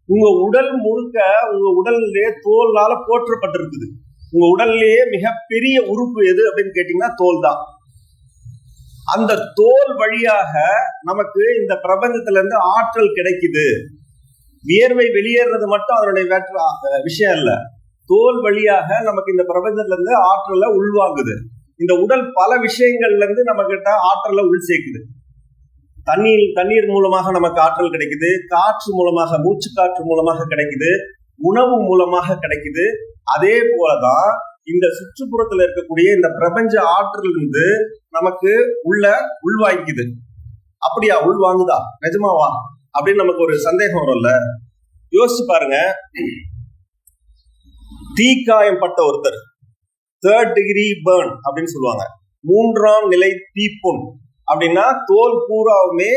உங்க உடல் முழுக்க உங்க உடல்லே தோலால போற்றப்பட்டிருக்குது. உங்க உடல்லேயே மிகப்பெரிய உறுப்பு எது அப்படின்னு கேட்டீங்கன்னா தோல் தான். அந்த தோல் வழியாக நமக்கு இந்த பிரபஞ்சத்துல இருந்து ஆற்றல் கிடைக்குது. வியர்வை வெளியேறது மட்டும் அதனுடைய விஷயம் இல்ல, தோல் வழியாக நமக்கு இந்த பிரபஞ்சத்துல இருந்து ஆற்றலை உள்வாங்குது. இந்த உடல் பல விஷயங்கள்ல இருந்து நம்ம கிட்ட ஆற்றலை உள் சேர்க்குது. தண்ணீர் மூலமாக நமக்கு ஆற்றல் கிடைக்குது, காற்று மூலமாக, மூச்சு காற்று மூலமாக கிடைக்குது, உணவு மூலமாக கிடைக்குது. அதே போலதான் இந்த சுற்றுப்புறத்துல இருக்கக்கூடிய இந்த பிரபஞ்ச ஆற்றல் இருந்து நமக்கு உள்வாங்கிக்குது. அப்படியா? உள்வாங்குதா? நிஜமாவா அப்படின்னு நமக்கு ஒரு சந்தேகம் வரும்ல. யோசிச்சு பாருங்க, தீக்காயம் பட்ட ஒருத்தர், 3rd degree burn அப்படின்னு சொல்லுவாங்க, 3ஆம் நிலை தீப்புண் அப்படின்னா தோல் பூராவுமே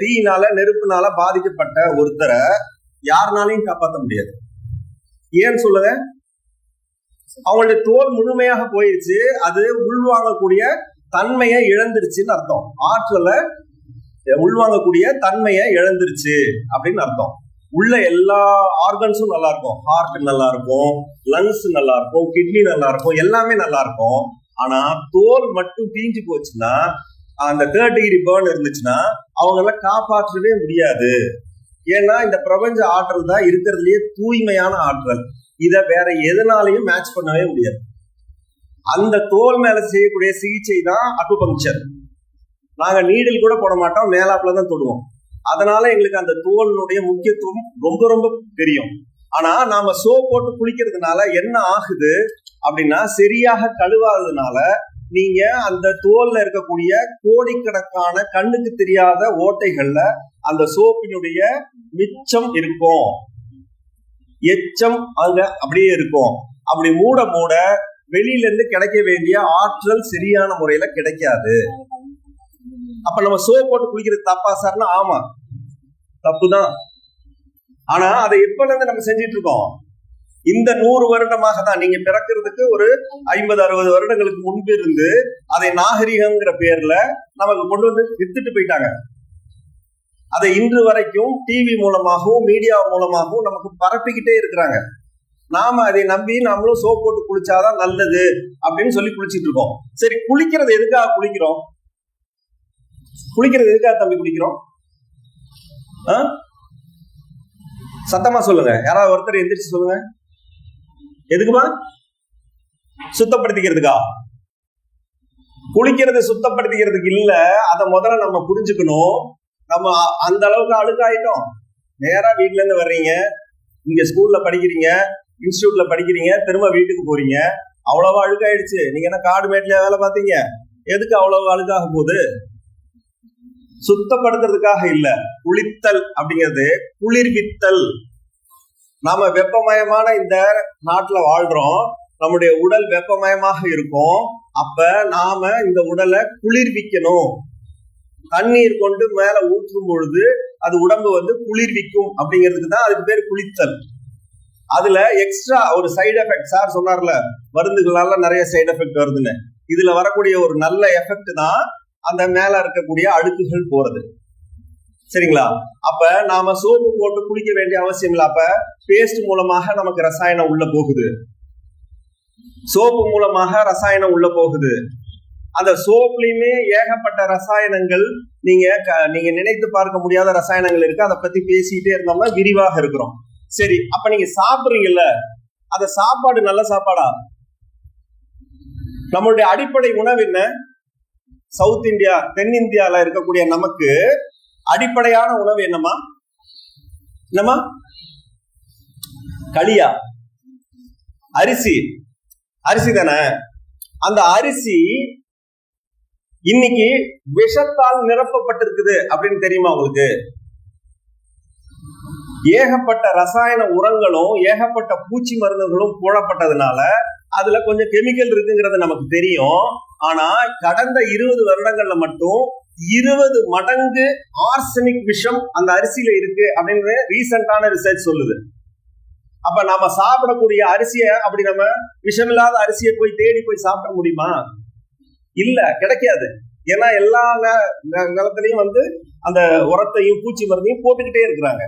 தீயினால நெருப்புனால பாதிக்கப்பட்ட ஒருத்தரை யாருனாலையும் காப்பாற்ற முடியாது. ஏன்னு சொல்லுங்க? அவங்களுடைய தோல் முழுமையாக போயிடுச்சு, அது உள்வாங்கக்கூடிய தன்மையை இழந்துருச்சுன்னு அர்த்தம். ஆற்றலை உள்வாங்கக்கூடிய தன்மையை இழந்துருச்சு அப்படின்னு அர்த்தம். உள்ள எல்லா ஆர்கன்ஸும் நல்லா இருக்கும், ஹார்ட் நல்லா இருக்கும், லங்ஸ் நல்லா இருக்கும், கிட்னி நல்லா இருக்கும், எல்லாமே நல்லா இருக்கும். ஆனா தோல் மட்டும் தீஞ்சு போச்சுன்னா, அந்த 3rd degree burn இருந்துச்சுன்னா அவங்கள காப்பாற்றவே முடியாது. ஏன்னா இந்த பிரபஞ்ச ஆற்றல் தான் இருக்கிறதுலயே தூய்மையான ஆற்றல். இதை வேற எதனாலையும் மேட்ச் பண்ணவே முடியாது. அந்த தோல் மேல செய்யக்கூடிய சிகிச்சை தான் அக்குபங்க்சர். நாங்க நீடில் கூட போட மாட்டோம், மேலாப்புல தான் தொடுவோம். அதனால எங்களுக்கு அந்த தோலினுடைய முக்கியத்துவம் ரொம்ப ரொம்ப தெரியும். ஆனா நாம சோப் போட்டு குளிக்கிறதுனால என்ன ஆகுது அப்படின்னா, சரியாக கழுவாததுனால நீங்க அந்த தோல்ல இருக்கக்கூடிய கோடிக்கணக்கான கண்ணுக்கு தெரியாத ஓட்டைகள்ல அந்த சோப்பினுடைய மிச்சம் இருக்கும், எச்சம் அங்க அப்படியே இருக்கும். அப்படி மூட மூட வெளியில இருந்து கிடைக்க வேண்டிய ஆற்றல் சரியான முறையில கிடைக்காது. அப்ப நம்ம சோப் போட்டு குளிக்கிறது தப்பா சார்னா? ஆமா, தப்புதான். ஆனா அதை எப்பல இருந்து நம்ம செஞ்சிட்டு இருக்கோம்? இந்த 100 வருடமாக தான் நீங்க பிறக்கிறதுக்கு ஒரு 50-60 வருடங்களுக்கு முன்பு இருந்து அதை நாகரிகம்ங்கிற பேர்ல நமக்கு கொண்டு வந்து வித்துட்டு போயிட்டாங்க. அதை இன்று வரைக்கும் டிவி மூலமாகவும் மீடியா மூலமாகவும் நமக்கு பரப்பிக்கிட்டே இருக்கிறாங்க. நாம அதை நம்பி நாமளும் சோப் போட்டு குளிச்சாதான் நல்லது அப்படின்னு சொல்லி குளிச்சிட்டு இருக்கோம். சரி, குளிக்கிறது எதுக்காக குளிக்கிறோம்? குளிக்கிறது எதுக்காக தம்பி குளிக்கிறோம்? சத்தமா சொல்லுங்க. யாராவது ஒருத்தர் எந்திரிச்சு சொல்லுங்க. எதுக்குமா? சுத்தப்படுத்திக்கிறதுக்கா? குளிக்கிறது சுத்தப்படுத்திக்கிறதுக்கு இல்ல. அதை முதல்ல நம்ம புரிஞ்சுக்கணும். நம்ம அந்த அளவுக்கு அழுக்காயிட்டோம். நேரா வீட்டுல இருந்து வர்றீங்க, இங்க ஸ்கூல்ல படிக்கிறீங்க, இன்ஸ்டியூட்ல படிக்கிறீங்க, திரும்ப வீட்டுக்கு போறீங்க, அவ்வளவா அழுக்காயிடுச்சு. நீங்க என்ன காடு மேட்லயா வேலை பார்த்தீங்க? எதுக்கு அவ்வளவு அழுக்காக போகுது? சுத்தப்படுத்துறதுக்காக இல்ல. குளித்தல் அப்படிங்கிறது குளிர்வித்தல். நாம வெப்பமயமான இந்த நாட்டுல வாழ்றோம். நம்முடைய உடல் வெப்பமயமாக இருக்கும். அப்ப நாம இந்த உடலை குளிர்விக்கணும். தண்ணீர் கொண்டு மேல ஊற்றும் பொழுது அது உடம்பு வந்து குளிர்விக்கும் அப்படிங்கிறதுக்கு தான் அதுக்கு பேர் குளித்தல். அதுல எக்ஸ்ட்ரா ஒரு சைடு எஃபெக்ட், சார் சொன்னார்ல மருந்துகளால நிறைய சைடு எஃபெக்ட் வருதுன்னு, இதுல வரக்கூடிய ஒரு நல்ல எஃபெக்ட் தான் அந்த மேல இருக்கக்கூடிய அழுக்குகள் போறது. சரிங்களா? அப்ப நாம சோப்பு போட்டு குளிக்க வேண்டிய அவசியம் இல்லை. அப்ப பேஸ்ட் மூலமாக நமக்கு ரசாயனம் உள்ள போகுது, சோப்பு மூலமாக ரசாயனம் உள்ள போகுது. அந்த சோப்லயுமே ஏகப்பட்ட ரசாயனங்கள், நீங்க நினைத்து பார்க்க முடியாத ரசாயனங்கள் இருக்கு. அதை பத்தி பேசிட்டே இருந்தோம்னா விரிவாக இருக்கிறோம். சரி, அப்ப நீங்க சாப்பிடுறீங்கல்ல, அந்த சாப்பாடு நல்ல சாப்பாடா? நம்மளுடைய அடிப்படை உணவு என்ன? சவுத் இந்தியா, தென்னிந்தியால இருக்கக்கூடிய நமக்கு அடிப்படையான உணவு என்னமா? களியா? அரிசி. அரிசி தானே? அந்த அரிசி இன்னைக்கு விஷத்தால் நிரப்பப்பட்டிருக்குது அப்படின்னு தெரியுமா உங்களுக்கு? ஏகப்பட்ட ரசாயன உரங்களும் ஏகப்பட்ட பூச்சி மருந்துகளும் போடப்பட்டதுனால அதுல கொஞ்சம் கெமிக்கல் இருக்குங்கிறது நமக்கு தெரியும். ஆனா கடந்த 20 வருடங்கள்ல மட்டும் 20 மடங்கு ஆர்சனிக் விஷம் அந்த அரிசியில இருக்கு அப்படின்னு ரீசெண்டான ரிசர்ச் சொல்லுது. அப்ப நாம சாப்பிடக்கூடிய அரிசியை அப்படி நம்ம விஷமில்லாத அரிசியை போய் தேடி போய் சாப்பிட முடியுமா? இல்ல, கிடைக்காது. ஏன்னா எல்லா நிலத்திலையும் வந்து அந்த உரத்தையும் பூச்சி மருந்தையும் போட்டுக்கிட்டே இருக்கிறாங்க.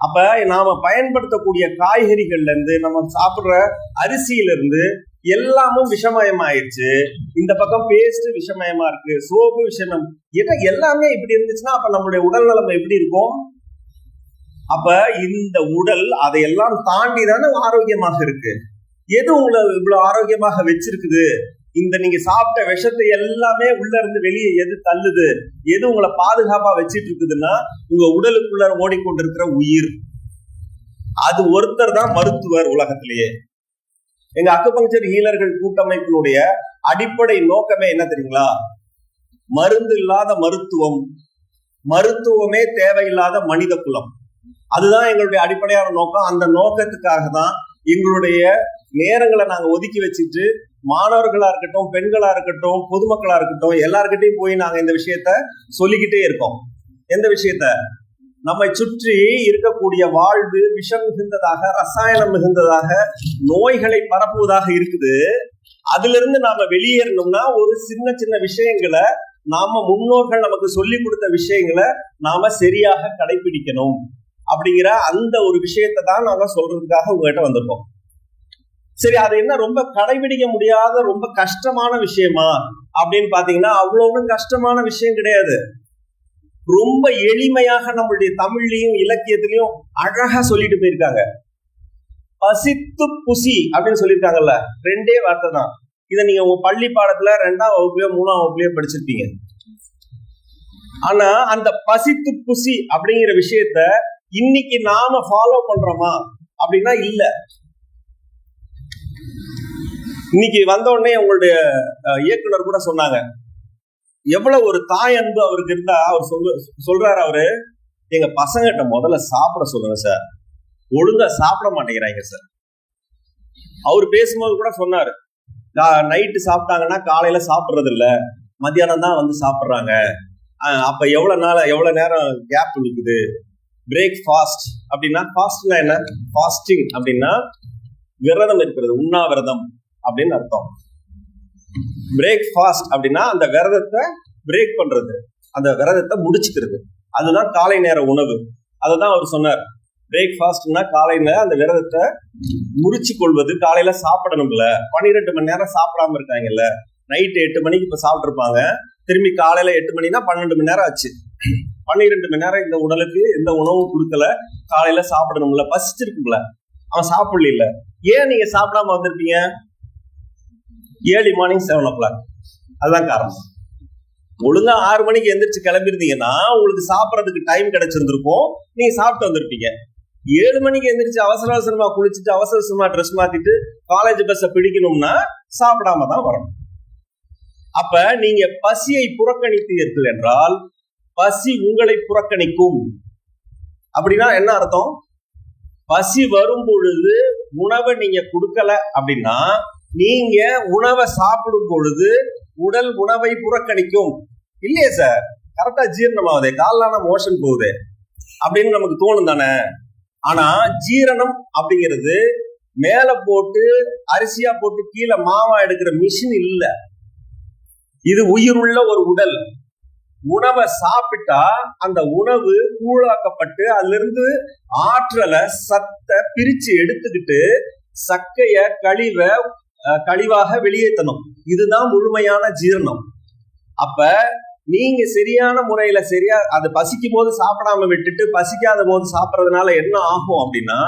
அப்ப நாம பயன்படுத்தக்கூடிய காய்கறிகள்ல இருந்து நம்ம சாப்பிடுற அரிசியில இருந்து எல்லாமும் விஷமயம் ஆயிடுச்சு. இந்த பக்கம் பேஸ்ட் விஷமயமா இருக்கு, சோப்பு விஷமயம், எல்லாமே இப்படி இருந்துச்சுன்னா அப்ப நம்மளுடைய உடல் நலம் எப்படி இருக்கும்? அப்ப இந்த உடல் அதையெல்லாம் தாண்டி தானே ஆரோக்கியமாக இருக்கு. எது உங்களை இவ்வளவு ஆரோக்கியமாக வச்சிருக்குது? இந்த நீங்க சாப்பிட்ட விஷத்தை எல்லாமே உள்ள இருந்து வெளியே எது தள்ளுது? எது உங்களை பாதுகாப்பா வச்சிட்டு இருக்குதுன்னா உங்க உடலுக்குள்ள ஓடிக்கொண்டிருக்கிற உயிர். அது ஒருத்தர் தான் மருத்துவர் உலகத்திலேயே. எங்க அக்குபங்க்சர் ஹீலர்கள் கூட்டமைப்பினுடைய அடிப்படை நோக்கமே என்ன தெரியுங்களா? மருந்து இல்லாத மருத்துவம், மருத்துவமே தேவையில்லாத மனித குலம். அதுதான் எங்களுடைய அடிப்படையான நோக்கம். அந்த நோக்கத்துக்காக தான் எங்களுடைய நேரங்களை நாங்க ஒதுக்கி வச்சுட்டு மாணவர்களா இருக்கட்டும், பெண்களா இருக்கட்டும், பொதுமக்களா இருக்கட்டும், எல்லார்கிட்டையும் போய் நாங்க இந்த விஷயத்த சொல்லிக்கிட்டே இருக்கோம். எந்த விஷயத்த? நம்மை சுற்றி இருக்கக்கூடிய வாழ்வு விஷம் மிகுந்ததாக, ரசாயனம் மிகுந்ததாக, நோய்களை பரப்புவதாக இருக்குது. அதுல இருந்து நாம வெளியேறணும்னா ஒரு சின்ன சின்ன விஷயங்களை, நாம முன்னோர்கள் நமக்கு சொல்லி கொடுத்த விஷயங்களை நாம சரியாக கடைபிடிக்கணும் அப்படிங்கிற அந்த ஒரு விஷயத்தை தான் நாங்க சொல்றதுக்காக உங்ககிட்ட வந்திருக்கோம். சரி, அது என்ன ரொம்ப கடைபிடிக்க முடியாத ரொம்ப கஷ்டமான விஷயமா அப்படின்னு பாத்தீங்கன்னா அவ்வளவு கஷ்டமான விஷயம் கிடையாது. ரொம்ப எளிமையாக நம்மளுடைய தமிழ்லையும் இலக்கியத்திலையும் அழகா சொல்லிட்டு போயிருக்காங்க. பசித்து புசி அப்படின்னு சொல்லியிருக்காங்கல்ல, 2 வார்த்தை தான். இதை நீங்க உங்க பள்ளி பாடத்துல 2ஆம் வகுப்புலயோ 3ஆம் வகுப்புலயோ படிச்சிருப்பீங்க. ஆனா அந்த பசித்து புசி அப்படிங்கிற விஷயத்த இன்னைக்கு நாம ஃபாலோ பண்றோமா அப்படின்னா இல்ல. இன்னைக்கு வந்த உடனே உங்களுடைய இயக்குனர் கூட சொன்னாங்க, எவ்வளவு ஒரு தாய் அன்பு அவருக்கு இருந்தா. அவர் சொல்றாரு, அவரு எங்க பசங்கிட்ட முதல்ல சாப்பிட சொல்லுங்க சார், ஒழுங்கா சாப்பிட மாட்டேங்கிறாங்க சார். அவர் பேசும்போது கூட சொன்னாரு, நைட்டு சாப்பிட்டாங்கன்னா காலையில சாப்பிடுறது இல்ல, மத்தியானம் தான் வந்து சாப்பிடுறாங்க. அப்ப எவ்வளவு நேரம் கேப் இருக்குது? பிரேக் ஃபாஸ்ட் அப்படின்னா, ஃபாஸ்ட்னா என்ன? ஃபாஸ்டிங் அப்படின்னா விரதம் இருக்கிறது, உண்ணாவிரதம் அப்படின்னு அர்த்தம். பிரேக்ஃபாஸ்ட் அப்படின்னா அந்த விரதத்தை பிரேக் பண்றது, அந்த விரதத்தை முடிச்சுக்கிறது, அதுதான் காலை நேர உணவு. அதுதான் அவர் சொன்னார், பிரேக்ஃபாஸ்ட்னா காலையில அந்த விரதத்தை முடிச்சு கொள்வது. காலையில சாப்பிடணும்ல, 12 மணி நேரம் சாப்பிடாம இருக்காங்கல்ல, நைட்டு 8 மணிக்கு இப்ப சாப்பிட்டுருப்பாங்க, திரும்பி காலையில 8 மணினா 12 மணி நேரம் ஆச்சு. 12 மணி நேரம் இந்த உடலுக்கு எந்த உணவும் கொடுக்கல, காலையில சாப்பிடணும்ல, பசிச்சிருக்கும்ல, அவன் சாப்பிடல. ஏன் நீங்க சாப்பிடாம வந்திருப்பீங்க? Early morning 7 o'clock. அதுதான் காரணம். ஒழுங்கா 6 மணிக்கு எந்திரிச்சு கிளம்பிருந்தீங்கன்னா உங்களுக்கு சாப்பிடறதுக்கு டைம் கிடைச்சிருந்திருக்கும், நீங்க சாப்பிட்டு வந்திருப்பீங்க. 7 மணிக்கு எந்திரிச்சு அவசர அவசரமா குளிச்சுட்டு அவசர அவசரமா ட்ரெஸ் மாத்திட்டு காலேஜ் பஸ்ஸை பிடிக்கணும்னா சாப்பிடாம தான் வரணும். அப்ப நீங்க பசியை புறக்கணித்தீர்கள் என்றால் பசி உங்களை புறக்கணிக்கும். அப்படின்னா என்ன அர்த்தம்? பசி வரும் பொழுது உணவை நீங்க கொடுக்கல அப்படின்னா நீங்க உணவை சாப்பிடும் பொழுது உடல் உணவை புறக்கணிக்கும். இல்லையே சார், கரெக்டா ஜீரணமாவதே, காலான மோஷன் போகுது அப்படின்னு நமக்கு தோணும் தானே. ஆனா ஜீரணம் அப்படிங்கிறது மேல போட்டு அரிசியா போட்டு கீழே மாவா எடுக்கிற மிஷின் இல்ல, இது உயிருள்ள ஒரு உடல். உணவை சாப்பிட்டா அந்த உணவு கூழாக்கப்பட்டு அதுல இருந்து ஆற்றலை சத்தை பிரிச்சு எடுத்துக்கிட்டு சக்கைய கழிவாக வெளியேற்றணும். இதுதான் முழுமையான ஜீரணம். அப்ப நீங்க சரியான முறையில அது பசிக்கும் போது சாப்பிடாம விட்டுட்டு பசிக்காத போது சாப்பிட்றதுனால என்ன ஆகும் அப்படின்னா,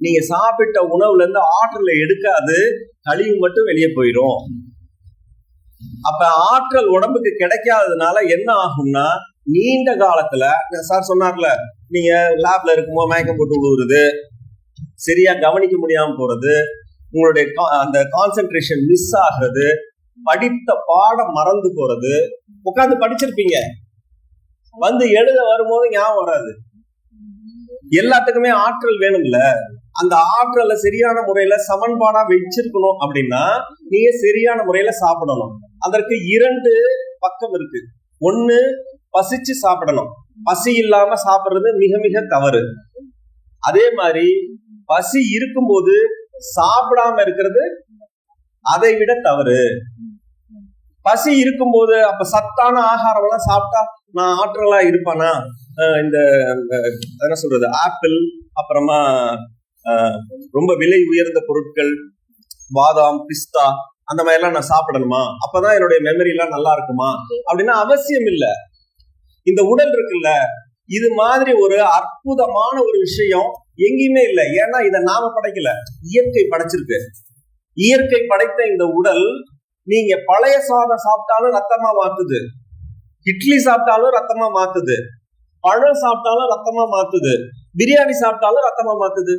நீங்க சாப்பிட்ட உணவுல இருந்து ஆற்றலை எடுக்காது, கழிவு மட்டும் வெளியே போயிடும். அப்ப ஆற்றல் உடம்புக்கு கிடைக்காததுனால என்ன ஆகும்னா, நீண்ட காலத்துல சார் சொன்னார்ல, நீங்க லேப்ல இருக்கும்போது மயக்கம் போட்டு விழுவுறது, சரியா கவனிக்க முடியாம போறது, உங்களுடைய அந்த கான்சென்ட்ரேஷன் மிஸ் ஆகுறது, படித்த பாடம் மறந்து போறது. உட்காந்து படிச்சிருப்பீங்க, வந்து எழுத வரும்போது ஞாபகம் வராது. எல்லாத்துக்குமே ஆற்றல் வேணும்ல, அந்த ஆற்றலை சரியான முறையில சமன்பாடா வச்சிருக்கணும் அப்படின்னா நீங்க சரியான முறையில சாப்பிடணும். அதற்கு 2 பக்கம் இருக்கு. ஒண்ணு, பசிச்சு சாப்பிடணும், பசி இல்லாம சாப்பிடுறது மிக மிக தவறு. அதே மாதிரி பசி இருக்கும்போது சாப்பிடாம இருக்கிறது அதை விட தவறு. பசி இருக்கும்போது அப்ப சத்தான ஆகாரம் எல்லாம் சாப்பிட்டா நான் ஆற்றலா இருப்பானா? இந்த என்ன சொல்றது, ஆப்பிள், அப்புறமா ரொம்ப விலை உயர்ந்த பொருட்கள், பாதாம், பிஸ்தா, அந்த மாதிரி எல்லாம் நான் சாப்பிடணுமா? அப்பதான் என்னுடைய மெமரி எல்லாம் நல்லா இருக்குமா அப்படின்னா அவசியம் இல்லை. இந்த உடல் இருக்குல்ல, இது மாதிரி ஒரு அற்புதமான ஒரு விஷயம் எங்கேயுமே இல்லை. ஏன்னா இதை நாம படைக்கல, இயற்கை படைச்சிருக்கு. இயற்கை படைத்த இந்த உடல் நீங்க பழைய சாதம் சாப்பிட்டாலும் ரத்தமா மாத்துது, இட்லி சாப்பிட்டாலும் ரத்தமா மாத்துது, பழம் சாப்பிட்டாலும் ரத்தமா மாத்துது, பிரியாணி சாப்பிட்டாலும் ரத்தமா மாத்துது.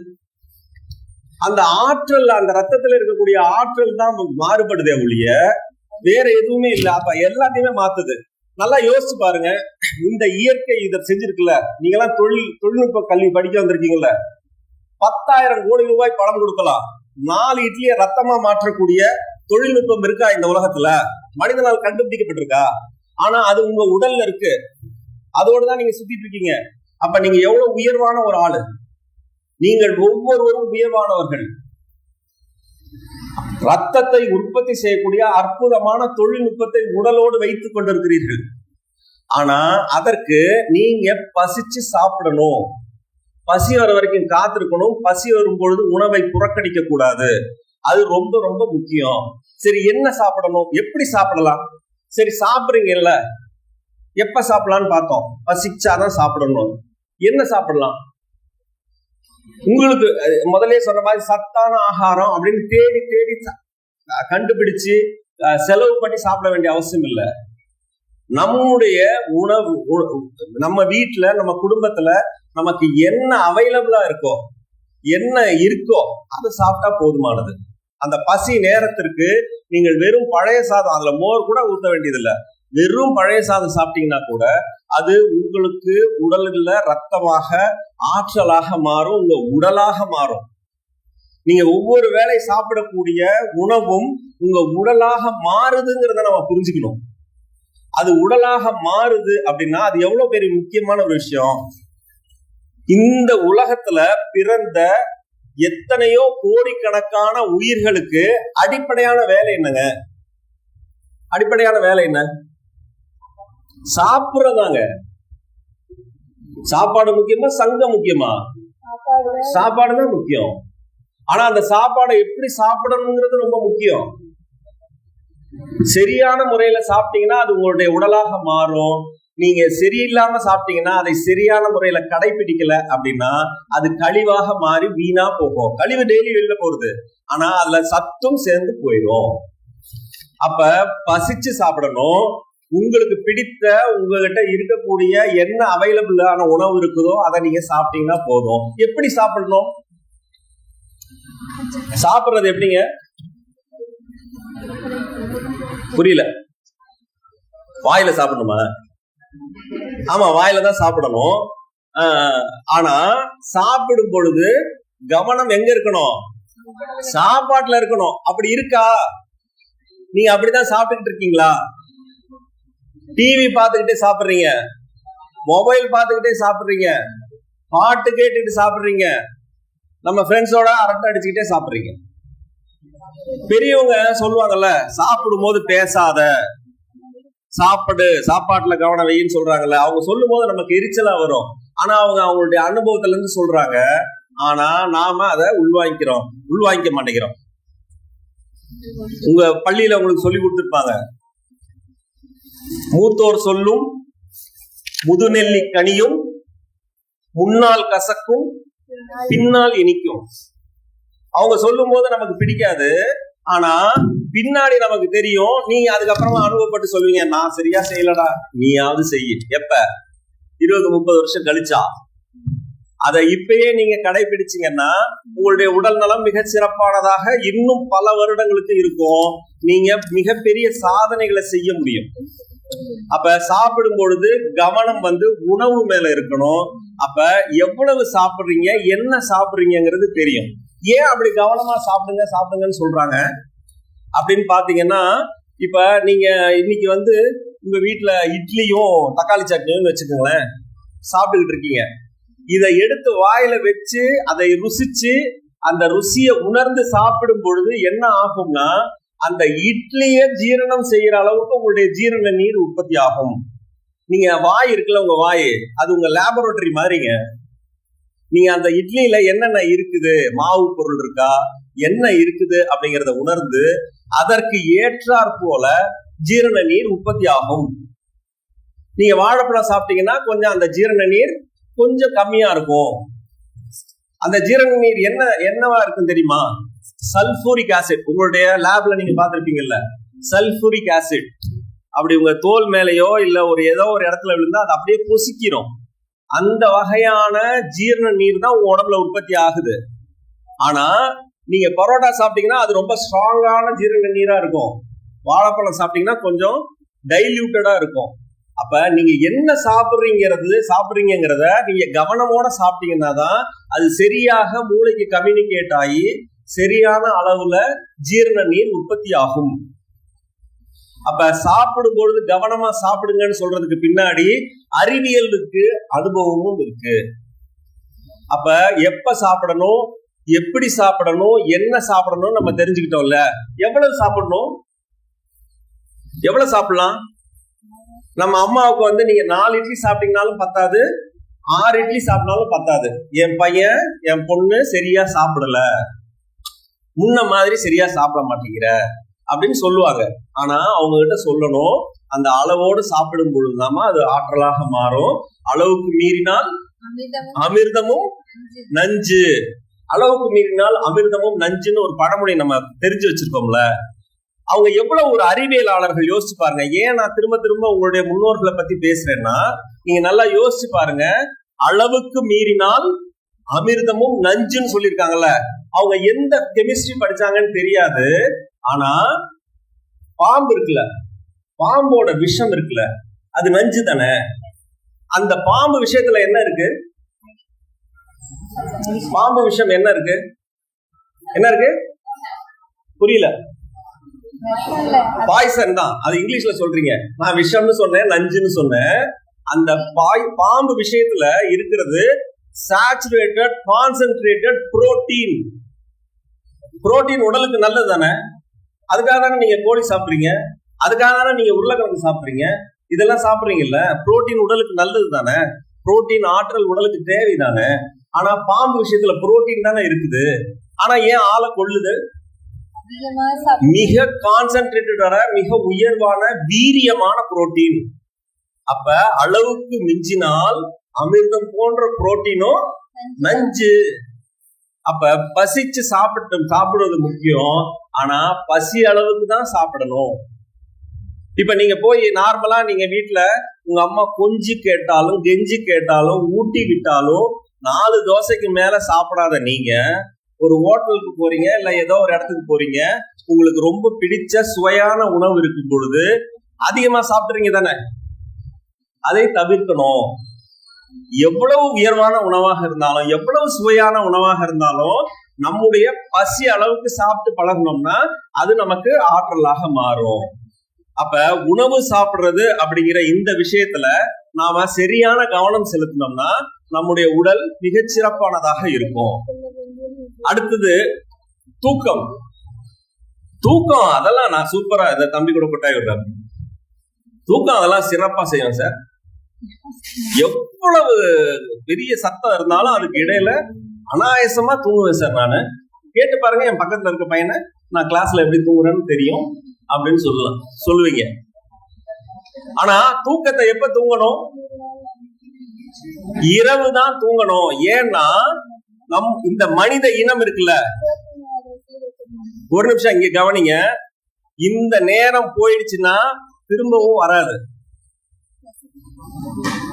அந்த ஆற்றல், அந்த ரத்தத்துல இருக்கக்கூடிய ஆற்றல் தான் மாறுபடுதே ஒழிய வேற எதுவுமே இல்லை. அப்ப எல்லாத்தையுமே மாத்துது. நல்லா யோசிச்சு பாருங்க, இந்த இயற்கை இதை செஞ்சிருக்குல்ல. நீங்க எல்லாம் தொழில்நுட்ப கல்வி படிக்க வந்திருக்கீங்கல்ல, 10,000 கோடி ரூபாய் பணம் கொடுக்கலாம், 4 இட்லியை ரத்தமா மாற்றக்கூடிய தொழில்நுட்பம் இருக்கா இந்த உலகத்துல? மனிதனால் கண்டுபிடிக்கப்பட்டிருக்கா? ஆனா அது உங்க உடல்ல இருக்கு, அதோடுதான் நீங்க சுத்திட்டு இருக்கீங்க. அப்ப நீங்க எவ்வளவு உயர்வான ஒரு ஆளு! நீங்கள் ஒவ்வொருவரும் உயர்வானவர்கள். ரத்தத்தை உற்பத்தி செய்யக்கூடிய அற்புதமான தொழில்நுட்பத்தை உடலோடு வைத்துக் கொண்டிருக்கிறீர்கள். ஆனா அதற்கு நீங்க பசிச்சு சாப்பிடணும், பசி வர வரைக்கும் காத்திருக்கணும். பசி வரும் பொழுது உணவை புறக்கணிக்க கூடாது, அது ரொம்ப ரொம்ப முக்கியம். சரி, என்ன சாப்பிடணும், எப்படி சாப்பிடலாம்? சரி, சாப்பிடுறீங்கல்ல, எப்ப சாப்பிடலாம்னு பார்த்தோம். பசிச்சாதான் சாப்பிடணும். என்ன சாப்பிடலாம்? உங்களுக்கு முதலே சொன்ன மாதிரி சத்தான ஆகாரம் அப்படின்னு தேடி தேடி கண்டுபிடிச்சு செலவு பண்ணி சாப்பிட வேண்டிய அவசியம் இல்லை. நம்முடைய உணவு, நம்ம வீட்டுல, நம்ம குடும்பத்துல நமக்கு என்ன அவைலபிளா இருக்கோ, என்ன இருக்கோ அதை சாப்பிட்டா போதுமானது. அந்த பசி நேரத்திற்கு நீங்கள் வெறும் பழைய சாதம், அதுல மோர் கூட ஊத்த வேண்டியதில்லை, வெறும் பழைய சாதம் சாப்பிட்டீங்கன்னா கூட அது உங்களுக்கு உடல்ல ரத்தமாக ஆற்றலாக மாறும், உங்க உடலாக மாறும். நீங்க ஒவ்வொரு வேளை சாப்பிடக்கூடிய உணவும் உங்க உடலாக மாறுதுங்கிறத நம்ம புரிஞ்சுக்கணும். அது உடலாக மாறுது அப்படின்னா அது எவ்வளவு பெரிய முக்கியமான ஒரு விஷயம். இந்த உலகத்துல பிறந்த எத்தனையோ கோடிக்கணக்கான உயிர்களுக்கு அடிப்படையான வேலை என்னங்க? அடிப்படையான வேலை என்ன? சாப்பிடுறதாங்க. சாப்பாடு முக்கியமா, சங்கம் முக்கியமா? சாப்பாடு தான் முக்கியம். ஆனா அந்த சாப்பாடை எப்படி சாப்பிடணுங்கிறது ரொம்ப முக்கியம். சரியான முறையில சாப்பிட்டீங்கன்னா அது உங்களுடைய உடலாக மாறும். நீங்க சரியில்லாம சாப்பிட்டீங்கன்னா, அதை சரியான முறையில கடைபிடிக்கல அப்படின்னா அது கழிவாக மாறி வீணா போகும். கழிவு டெய்லி வெளியில போறது, ஆனா அதுல சத்தும் சேர்ந்து போயிடும். அப்ப பசிச்சு சாப்பிடணும். உங்களுக்கு பிடித்த, உங்ககிட்ட இருக்கக்கூடிய என்ன அவைலபிளான உணவு இருக்குதோ அதை நீங்க சாப்பிட்டீங்கன்னா போதும். எப்படி சாப்பிடணும்? சாப்பிடுறது எப்படிங்க? புரியல. வாயில சாப்பிடணுமா? ஆமா, வாயில தான் சாப்பிடணும். ஆனா சாப்பிடும் பொழுது கவனம் எங்க இருக்கணும்? சாப்பாட்டுல இருக்கணும். அப்படி இருக்கா? நீங்க அப்படிதான் சாப்பிட்டுட்டு இருக்கீங்களா? டிவி பார்த்துக்கிட்டே சாப்பிடுறீங்க, மொபைல் பார்த்துக்கிட்டே சாப்பிடுறீங்க, பாட்டு கேட்டுட்டு சாப்பிடுறீங்க, நம்ம ஃப்ரெண்ட்ஸோட அரட்டை அடிச்சுக்கிட்டே சாப்பிடுறீங்க. பெரியவங்க சொல்லுவாங்கல்ல, சாப்பிடும் போது பேசாத, சாப்பாடு சாப்பாட்டுல கவனம் வைன்னு சொல்றாங்கல்ல. அவங்க சொல்லும் போது நமக்கு எரிச்சலா வரும். ஆனா அவங்க அவங்களுடைய அனுபவத்துல இருந்து சொல்றாங்க. ஆனா நாம அதை உள்வாங்கிக்க மாட்டேங்கிறோம். உங்க பள்ளியில உங்களுக்கு சொல்லி கொடுத்துருப்பாங்க, மூத்தோர் சொல்லும் முதுநெல்லி கனியும் முன்னால் கசக்கும் பின்னால் இனிக்கும். அவங்க சொல்லும் போது நமக்கு பிடிக்காது, ஆனா பின்னாடி நமக்கு தெரியும். நீங்க அதுக்கப்புறமா அனுபவப்பட்டு சொல்லுவீங்க, நான் சரியா செய்யலடா, நீயாவது செய்ய. எப்ப? 20-30 வருஷம் கழிச்சா. அதை இப்பயே நீங்க கடைபிடிச்சீங்கன்னா உங்களுடைய உடல் நலம் மிக சிறப்பானதாக இன்னும் பல வருடங்களுக்கு இருக்கும். நீங்க மிகப்பெரிய சாதனைகளை செய்ய முடியும். அப்ப சாப்பிடும் பொழுது கவனம் உணவு மேல இருக்கணும். அப்ப எவ்வளவு சாப்பிடுறீங்க, என்ன சாப்பிடுறீங்கிறது தெரியும். ஏன் அப்படி கவனமா சாப்பிடுங்கன்னு சொல்றாங்க அப்படின்னு பாத்தீங்கன்னா, இப்ப நீங்க இன்னைக்கு உங்க வீட்டுல இட்லியும் தக்காளி சட்னியும் வச்சுக்கோங்களேன், சாப்பிட்டுக்கிட்டு இருக்கீங்க. இதை எடுத்து வாயில வச்சு அதை ருசிச்சு அந்த ருசியை உணர்ந்து சாப்பிடும் பொழுது என்ன ஆகும்னா, அந்த இட்லியை ஜீரணம் செய்யற அளவுக்கு உங்களுடைய ஜீரண நீர் உற்பத்தி ஆகும். நீங்க வாய் இருக்குல்ல, உங்க வாய் அது உங்க லேபரேட்டரி மாதிரிங்க. நீங்க அந்த இட்லியில என்னென்ன இருக்குது, மாவு பொருள் இருக்கா, என்ன இருக்குது அப்படிங்கிறத உணர்ந்து அதற்கு ஏற்றாற் போல ஜீரண நீர் உற்பத்தி ஆகும். நீங்க வாழைப்பழம் சாப்பிட்டீங்கன்னா கொஞ்சம் அந்த ஜீரண நீர் கொஞ்சம் கம்மியா இருக்கும். அந்த ஜீரண நீர் என்னவா இருக்கும் தெரியுமா? Sulphuric acid. உங்களுடைய லேப்ல நீங்க பார்த்திருப்பீங்கல்ல, சல்பூரிக் ஆசிட் அப்படி உங்க தோல் மேலேயோ இல்ல ஏதோ ஒரு இடத்துல விழுந்தா அது அப்படியே பொசிக்கிறோம். அந்த வகையான ஜீரண நீர் தான் உங்க உடம்புல உற்பத்தி ஆகுது. ஆனா நீங்க பரோட்டா சாப்பிட்டீங்கன்னா அது ரொம்ப ஸ்ட்ராங்கான ஜீரண நீரா இருக்கும். வாழைப்பழம் சாப்பிட்டீங்கன்னா கொஞ்சம் டைல்யூட்டடா இருக்கும். அப்ப நீங்க என்ன சாப்பிடுறீங்கிறத நீங்க கவனமோட சாப்பிட்டீங்கன்னா தான் அது சரியாக மூளைக்கு கம்யூனிகேட் ஆகி சரியான அளவுல ஜீரண நீர் உற்பத்தி ஆகும். அப்ப சாப்பிடும் பொழுது கவனமா சாப்பிடுங்கன்னு சொல்றதுக்கு பின்னாடி அறிவியலுக்கு அனுபவமும் இருக்கு. அப்ப எப்ப சாப்பிடணும், எப்படி சாப்பிடணும், என்ன சாப்பிடணும் நம்ம தெரிஞ்சுக்கிட்டோம்ல. எவ்வளவு சாப்பிடணும், எவ்வளவு சாப்பிடலாம்? நம்ம அம்மாவுக்கு நீங்க 4 இட்லி சாப்பிட்டீங்கனாலும் பத்தாது, 6 இட்லி சாப்பிட்டாலும் பத்தாது. என் பையன் என் பொண்ணு சரியா சாப்பிடல, முன்ன மாதிரி சரியா சாப்பிட மாட்டேங்கிற அப்படின்னு சொல்லுவாங்க. ஆனா அவங்க கிட்ட சொல்லணும், அந்த அளவோடு சாப்பிடும் பொழுதுதாமா அது ஆற்றலாக மாறும். அளவுக்கு மீறினால் அமிர்தமும் நஞ்சு. அளவுக்கு மீறினால் அமிர்தமும் நஞ்சுன்னு ஒரு பழமொழி நம்ம தெரிஞ்சு வச்சிருக்கோம்ல. அவங்க எவ்வளவு ஒரு அறிவியலாளர்கள், யோசிச்சு பாருங்க. ஏன் நான் திரும்ப திரும்ப உங்களுடைய முன்னோர்களை பத்தி பேசுறேன்னா, நீங்க நல்லா யோசிச்சு பாருங்க. அளவுக்கு மீறினால் அமிர்தமும் நஞ்சுன்னு சொல்லியிருக்காங்கல்ல. அவங்க எந்த கெமிஸ்ட்ரி படிச்சாங்கன்னு தெரியாது. ஆனா பாம்பு இருக்குல்ல, பாம்போட விஷம் இருக்குல்ல, அது நஞ்சு தானே. அந்த பாம்பு விஷயத்துல என்ன இருக்கு? பாம்பு விஷம் என்ன இருக்கு? புரியல. பாய்சன் தான். அது இங்கிலீஷ்ல சொல்றீங்க, நான் விஷம்னு சொன்னேன், நஞ்சுன்னு சொன்னேன். அந்த பாம்பு விஷயத்துல இருக்கிறது சாச்சுரேட்டட் கான்சென்ட்ரேட்டட் புரோட்டீன். புரோட்டீன் உடலுக்கு நல்லது தானே, அதுக்காக தானே நீங்க கோழி சாப்பிடுறீங்க, அதுக்காக தானே நீங்க உருளைக்கிழங்கு சாப்பிடுறீங்க, இதெல்லாம் சாப்பிடுறீங்கல்ல. புரோட்டீன் உடலுக்கு நல்லது தானே, புரோட்டீன் ஆற்றல் உடலுக்கு தேவை தானே. ஆனா பாம்பு விஷயத்துல புரோட்டீன் தானே இருக்குது, ஆனா ஏன் ஆளை கொள்ளுது? மிக கான்சென்ட்ரேட்டடான மிக உயர்வான வீரியமான புரோட்டீன். அப்ப அளவுக்கு மிஞ்சினால் அமிர்தம் போன்ற புரோட்டீனும் நஞ்சு. அப்ப பசிச்சு சாப்பிடுறது முக்கியம், ஆனா பசி அளவுக்கு தான் சாப்பிடணும். இப்ப நீங்க போய் நார்மலா நீங்க வீட்டுல உங்க அம்மா கொஞ்சி கேட்டாலும் கெஞ்சி கேட்டாலும் ஊட்டி விட்டாலும் 4 தோசைக்கு மேல சாப்பிடாத நீங்க ஒரு ஹோட்டலுக்கு போறீங்க, இல்ல ஏதோ ஒரு இடத்துக்கு போறீங்க, உங்களுக்கு ரொம்ப பிடிச்ச சுவையான உணவு இருக்கும் பொழுது அதிகமா சாப்பிடுறீங்க தானே. அதை தவிர்க்கணும். எவ்வளவு உயர்வான உணவாக இருந்தாலும், எவ்வளவு சுவையான உணவாக இருந்தாலும் நம்முடைய பசி அளவுக்கு சாப்பிட்டு பழகணும்னா அது நமக்கு ஆற்றலாக மாறும். அப்ப உணவு சாப்பிடுறது அப்படிங்கிற இந்த விஷயத்துல நாம சரியான கவனம் செலுத்தினோம்னா நம்முடைய உடல் மிகச்சிறப்பானதாக இருக்கும். அடுத்தது தூக்கம். தூக்கம் அதெல்லாம் நான் சூப்பரா இதை தம்பி கூட கொட்டாய் விடுறேன். தூக்கம் அதெல்லாம் சிறப்பா செய்யும் சார். எவ்வளவு பெரிய சத்தம் இருந்தாலும் அதுக்கு இடையில அனாயசமா தூங்குவேன் சார். நானு கேட்டு பாருங்க, என் பக்கத்துல இருக்க பையனை நான் கிளாஸ்ல எப்படி தூங்குறேன்னு தெரியும் அப்படின்னு சொல்லுவீங்க. ஆனா தூக்கத்தை எப்ப தூங்கணும்? இரவு தான் தூங்கணும். ஏன்னா இந்த மனித இனம் இருக்குல்ல, ஒரு நிமிஷம் இங்க கவனிங்க, இந்த நேரம் போயிடுச்சுன்னா திரும்பவும் வராது.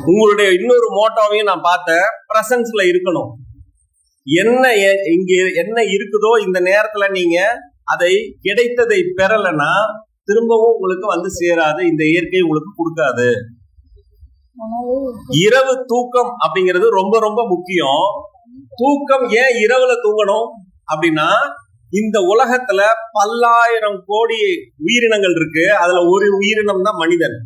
உங்களுடைய இன்னொரு மோட்டோவையும் நான் பார்த்தேன், பிரசன்ஸ்ல இருக்கணும். இங்க என்ன இருக்குதோ இந்த நேரத்துல நீங்க அதை கிடைத்ததை பெறலைன்னா திரும்பவும் உங்களுக்கு வந்து சேராது, இந்த இயற்கை உங்களுக்கு கொடுக்காது. இரவு தூக்கம் அப்படிங்கிறது ரொம்ப ரொம்ப முக்கியம். தூக்கம் ஏன் இரவுல தூங்கணும் அப்படின்னா, இந்த உலகத்துல 10,000 கோடி உயிரினங்கள் இருக்கு, அதுல ஒரு உயிரினம் தான் மனிதன்.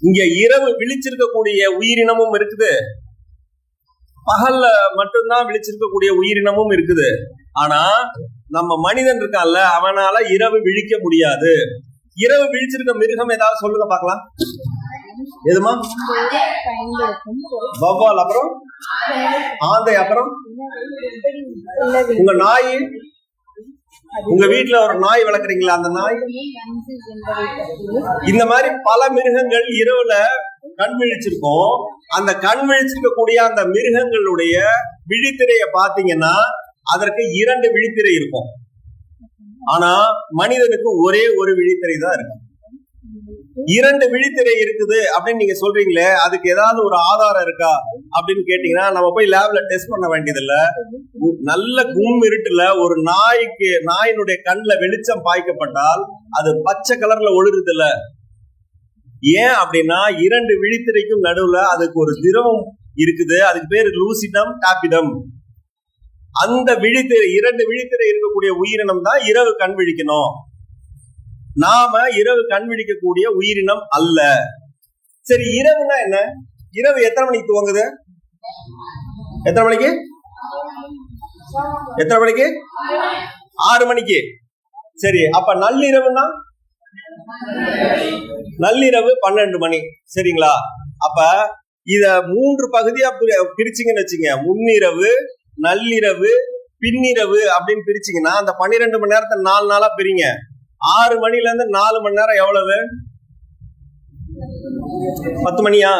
இங்க இரவு விழிச்சிருக்கக்கூடிய உயிரினமும் இருக்குது, பகல்ல மட்டும்தான் விழிச்சிருக்கக்கூடிய உயிரினமும் இருக்குது. ஆனா நம்ம மனிதன் இருக்கான்ல, அவனால இரவு விழிக்க முடியாது. இரவு விழிச்சிருக்க மிருகம் ஏதாவது சொல்லுங்க பார்க்கலாம். எதுமா? வவ்வால், அப்புறம் ஆந்தை, அப்புறம் உங்க நாய். உங்க வீட்டுல ஒரு நாய் வளர்க்குறீங்களா, அந்த நாய். இந்த மாதிரி பல மிருகங்கள் இரவுல கண் விழிச்சிருக்கும். அந்த கண் விழிச்சிருக்கக்கூடிய அந்த மிருகங்களுடைய விழித்திரைய பாத்தீங்கன்னா அதற்கு 2 விழித்திரை இருக்கும். ஆனா மனிதனுக்கு ஒரே ஒரு விழித்திரை தான் இருக்கு. 2 விழித்திரை இருக்குது அப்படின்னு நீங்க சொல்றீங்களே, அதுக்கு ஏதாவது ஒரு ஆதாரம் இருக்கா அப்படின்னு கேட்டீங்கன்னா நம்ம போய் லேப்ல டெஸ்ட் பண்ண வேண்டியதில்லை. நல்ல கும் இருட்டுல ஒரு நாயினுடைய கண்ணுல வெளிச்சம் பாய்க்கப்பட்டால் அது பச்சை கலர்ல ஒளிருது இல்ல. ஏன் அப்படின்னா 2 விழித்திரைக்கும் நடுவுல அதுக்கு ஒரு திரவம் இருக்குது, அதுக்கு பேரு லூசிடம் டாபிடம். அந்த விழித்திரை 2 விழித்திரை இருக்கக்கூடிய உயிரினம் தான் இரவு கண் விழிக்கணும். நாம இரவு கண் விழிக்கக்கூடிய உயிரினம் அல்ல. சரி, இரவுனா என்ன? இரவு எத்தனை மணிக்கு துவங்குது? எத்தனை மணிக்கு? 6 மணிக்கு. சரி, அப்ப நள்ளிரவுனா? நள்ளிரவு 12 மணி. சரிங்களா? அப்ப இத 3 பகுதியா பிரிச்சிங்கன்னு வச்சுங்க. முன்னிரவு, நள்ளிரவு, பின்னிரவு அப்படின்னு பிரிச்சிங்கன்னா அந்த 12 மணி நேரத்தை 4 நாளா பிரிங்க. 6 மணில இருந்து 4 மணி நேரம் எவ்வளவு? 10 மணியா?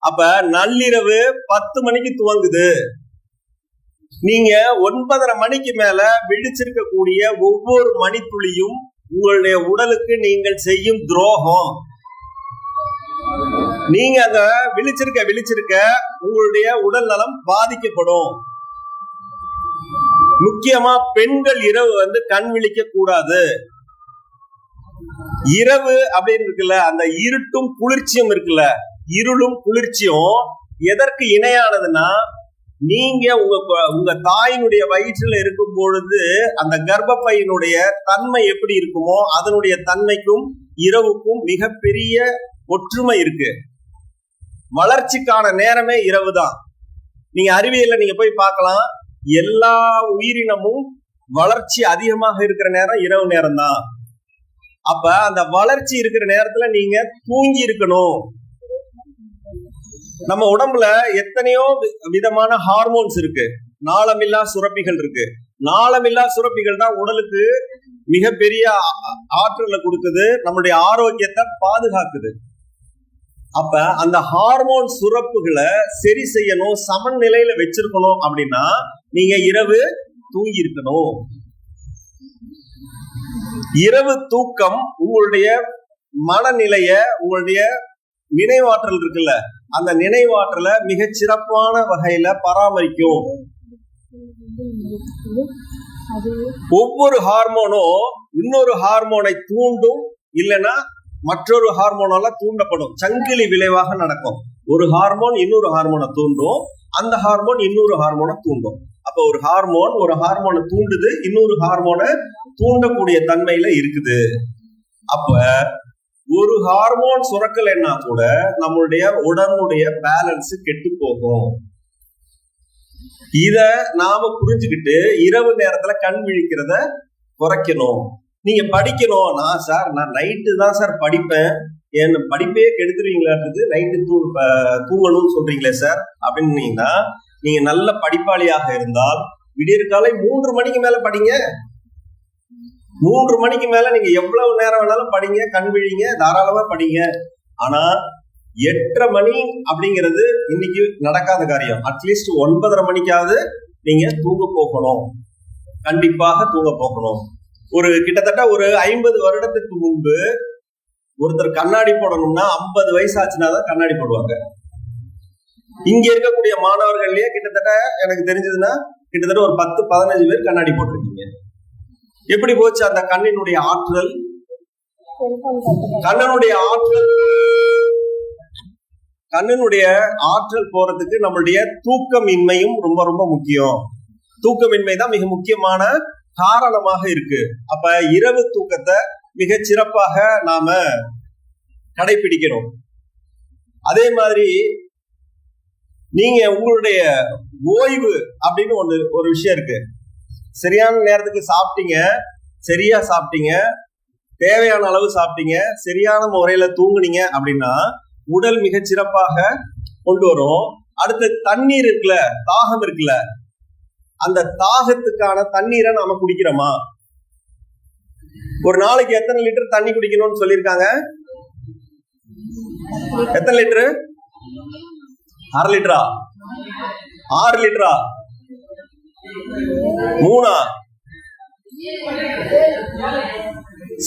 அப்ப நள்ளிரவு 10 மணிக்கு துவங்குது. நீங்க 9:30 மணிக்கு மேல விழிச்சிருக்கக்கூடிய ஒவ்வொரு மணித்துளியும் உங்களுடைய உடலுக்கு நீங்கள் செய்யும் துரோகம். நீங்க அங்க விழிச்சிருக்க உங்களுடைய உடல் நலம் பாதிக்கப்படும். முக்கியமா பெண்கள் இரவு கண் விழிக்க கூடாது. இரவு அப்படின்னு இருக்குல்ல, அந்த இருட்டும் குளிர்ச்சியும் இருக்குல்ல, இருளும் குளிர்ச்சியும் எதற்கு இணையானதுன்னா, நீங்க உங்க தாயினுடைய வயிற்றுல இருக்கும் பொழுது அந்த கர்ப்பப்பையினுடைய தன்மை எப்படி இருக்குமோ அதனுடைய தன்மைக்கும் இரவுக்கும் மிகப்பெரிய ஒற்றுமை இருக்கு. வளர்ச்சிக்கான நேரமே இரவு தான். நீங்க அறிவியல்ல நீங்க போய் பார்க்கலாம், எல்லா உயிரினமும் வளர்ச்சி அதிகமாக இருக்கிற நேரம் இரவு நேரம் தான். அப்ப அந்த வளர்ச்சி இருக்கிற நேரத்துல நீங்க தூங்கி இருக்கணும். நம்ம உடம்புல எத்தனையோ விதமான ஹார்மோன்ஸ் இருக்கு, நாளமில்லா சுரப்பிகள் இருக்கு. நாளமில்லா சுரப்பிகள் தான் உடலுக்கு மிகப்பெரிய ஆற்றலை கொடுக்குது, நம்மளுடைய ஆரோக்கியத்தை பாதுகாக்குது. அப்ப அந்த ஹார்மோன் சுரப்புகளை சரி செய்யணும், சமநிலையில வச்சிருக்கணும் அப்படின்னா நீங்க இரவு தூங்கி இருக்கணும். இரவு தூக்கம் உங்களுடைய மனநிலைய, உங்களுடைய நினைவாற்றல் இருக்குல்ல, அந்த நினைவாற்றலை மிகச் சிறப்பான வகையில பராமரிக்கும். ஒவ்வொரு ஹார்மோனும் இன்னொரு ஹார்மோனை தூண்டும், இல்லைன்னா மற்றொரு ஹார்மோனால தூண்டப்படும். சங்கிலி விளைவாக நடக்கும். ஒரு ஹார்மோன் இன்னொரு ஹார்மோனை தூண்டும், அந்த ஹார்மோன் இன்னொரு ஹார்மோனை தூண்டும். அப்ப ஒரு ஹார்மோனை தூண்டுது, இன்னொரு ஹார்மோனை தூண்டக்கூடிய தன்மையில இருக்குது. அப்ப ஒரு ஹார்மோன் சுரக்கலைன்னா கூட நம்மளுடைய உடம்புடைய பேலன்ஸ் கெட்டு போகும். இத நாம புரிஞ்சுக்கிட்டு இரவு நேரத்துல கண் விழிக்கிறத குறைக்கணும். நீங்க படிக்கணும், நான் நைட்டு தான் சார் படிப்பேன், என் படிப்பே கெடுத்துருவீங்களான்றது, நைட்டு தூங்கணும்னு சொல்றீங்களே சார் அப்படின்னீங்கன்னா, நீங்க நல்ல படிப்பாளியாக இருந்தால் விடியற்காலை 3 மணிக்கு மேல படிங்க. 3 மணிக்கு மேல நீங்க எவ்வளவு நேரம் வேணாலும் படிங்க, கண் விழிங்க, தாராளமா படிங்க. ஆனா 8:30 மணி அப்படிங்கிறது இன்னைக்கு நடக்காத காரியம். அட்லீஸ்ட் 9:30 மணிக்காவது நீங்க தூங்க போகணும், கண்டிப்பாக தூங்க போகணும். கிட்டத்தட்ட ஒரு 50 வருடத்துக்கு முன்பு ஒருத்தர் கண்ணாடி போடணும்னா 50 வயசு ஆச்சுனாதான் கண்ணாடி போடுவாங்க. இங்க இருக்கக்கூடிய மாணவர்கள்லயே கிட்டத்தட்ட எனக்கு தெரிஞ்சதுன்னா கிட்டத்தட்ட ஒரு 10-15 பேர் கண்ணாடி போட்டிருக்கீங்க. எப்படி போச்சு அந்த கண்ணினுடைய ஆற்றல்? கண்ணினுடைய ஆற்றல் போறதுக்கு நம்மளுடைய தூக்கமின்மையும் ரொம்ப ரொம்ப முக்கியம். தூக்கமின்மை தான் மிக முக்கியமான காரணமாக இருக்கு. அப்ப இரவு தூக்கத்தை மிக சிறப்பாக நாம கடைபிடிக்கணும். அதே மாதிரி நீங்க உங்களுடைய ஓய்வு அப்படின்னு ஒரு விஷயம் இருக்கு. சரியான நேரத்துக்கு சாப்பிட்டீங்க, சரியா சாப்பிட்டீங்க, தேவையான அளவு சாப்பிட்டீங்க, சரியான முறையில தூங்குனீங்க அப்படின்னா உடல் மிக சிறப்பாக கொண்டு வரும். அடுத்து தண்ணீர் இருக்குல்ல, தாகம் இருக்குல்ல, அந்த தாகத்துக்கான தண்ணீரை நாம குடிக்கிறோமா? ஒரு நாளைக்கு எத்தனை லிட்டர் தண்ணி குடிக்கணும்னு சொல்லியிருக்காங்க? எத்தனை லிட்டரு? 1/2 லிட்டரா? 6 லிட்டரா? 3?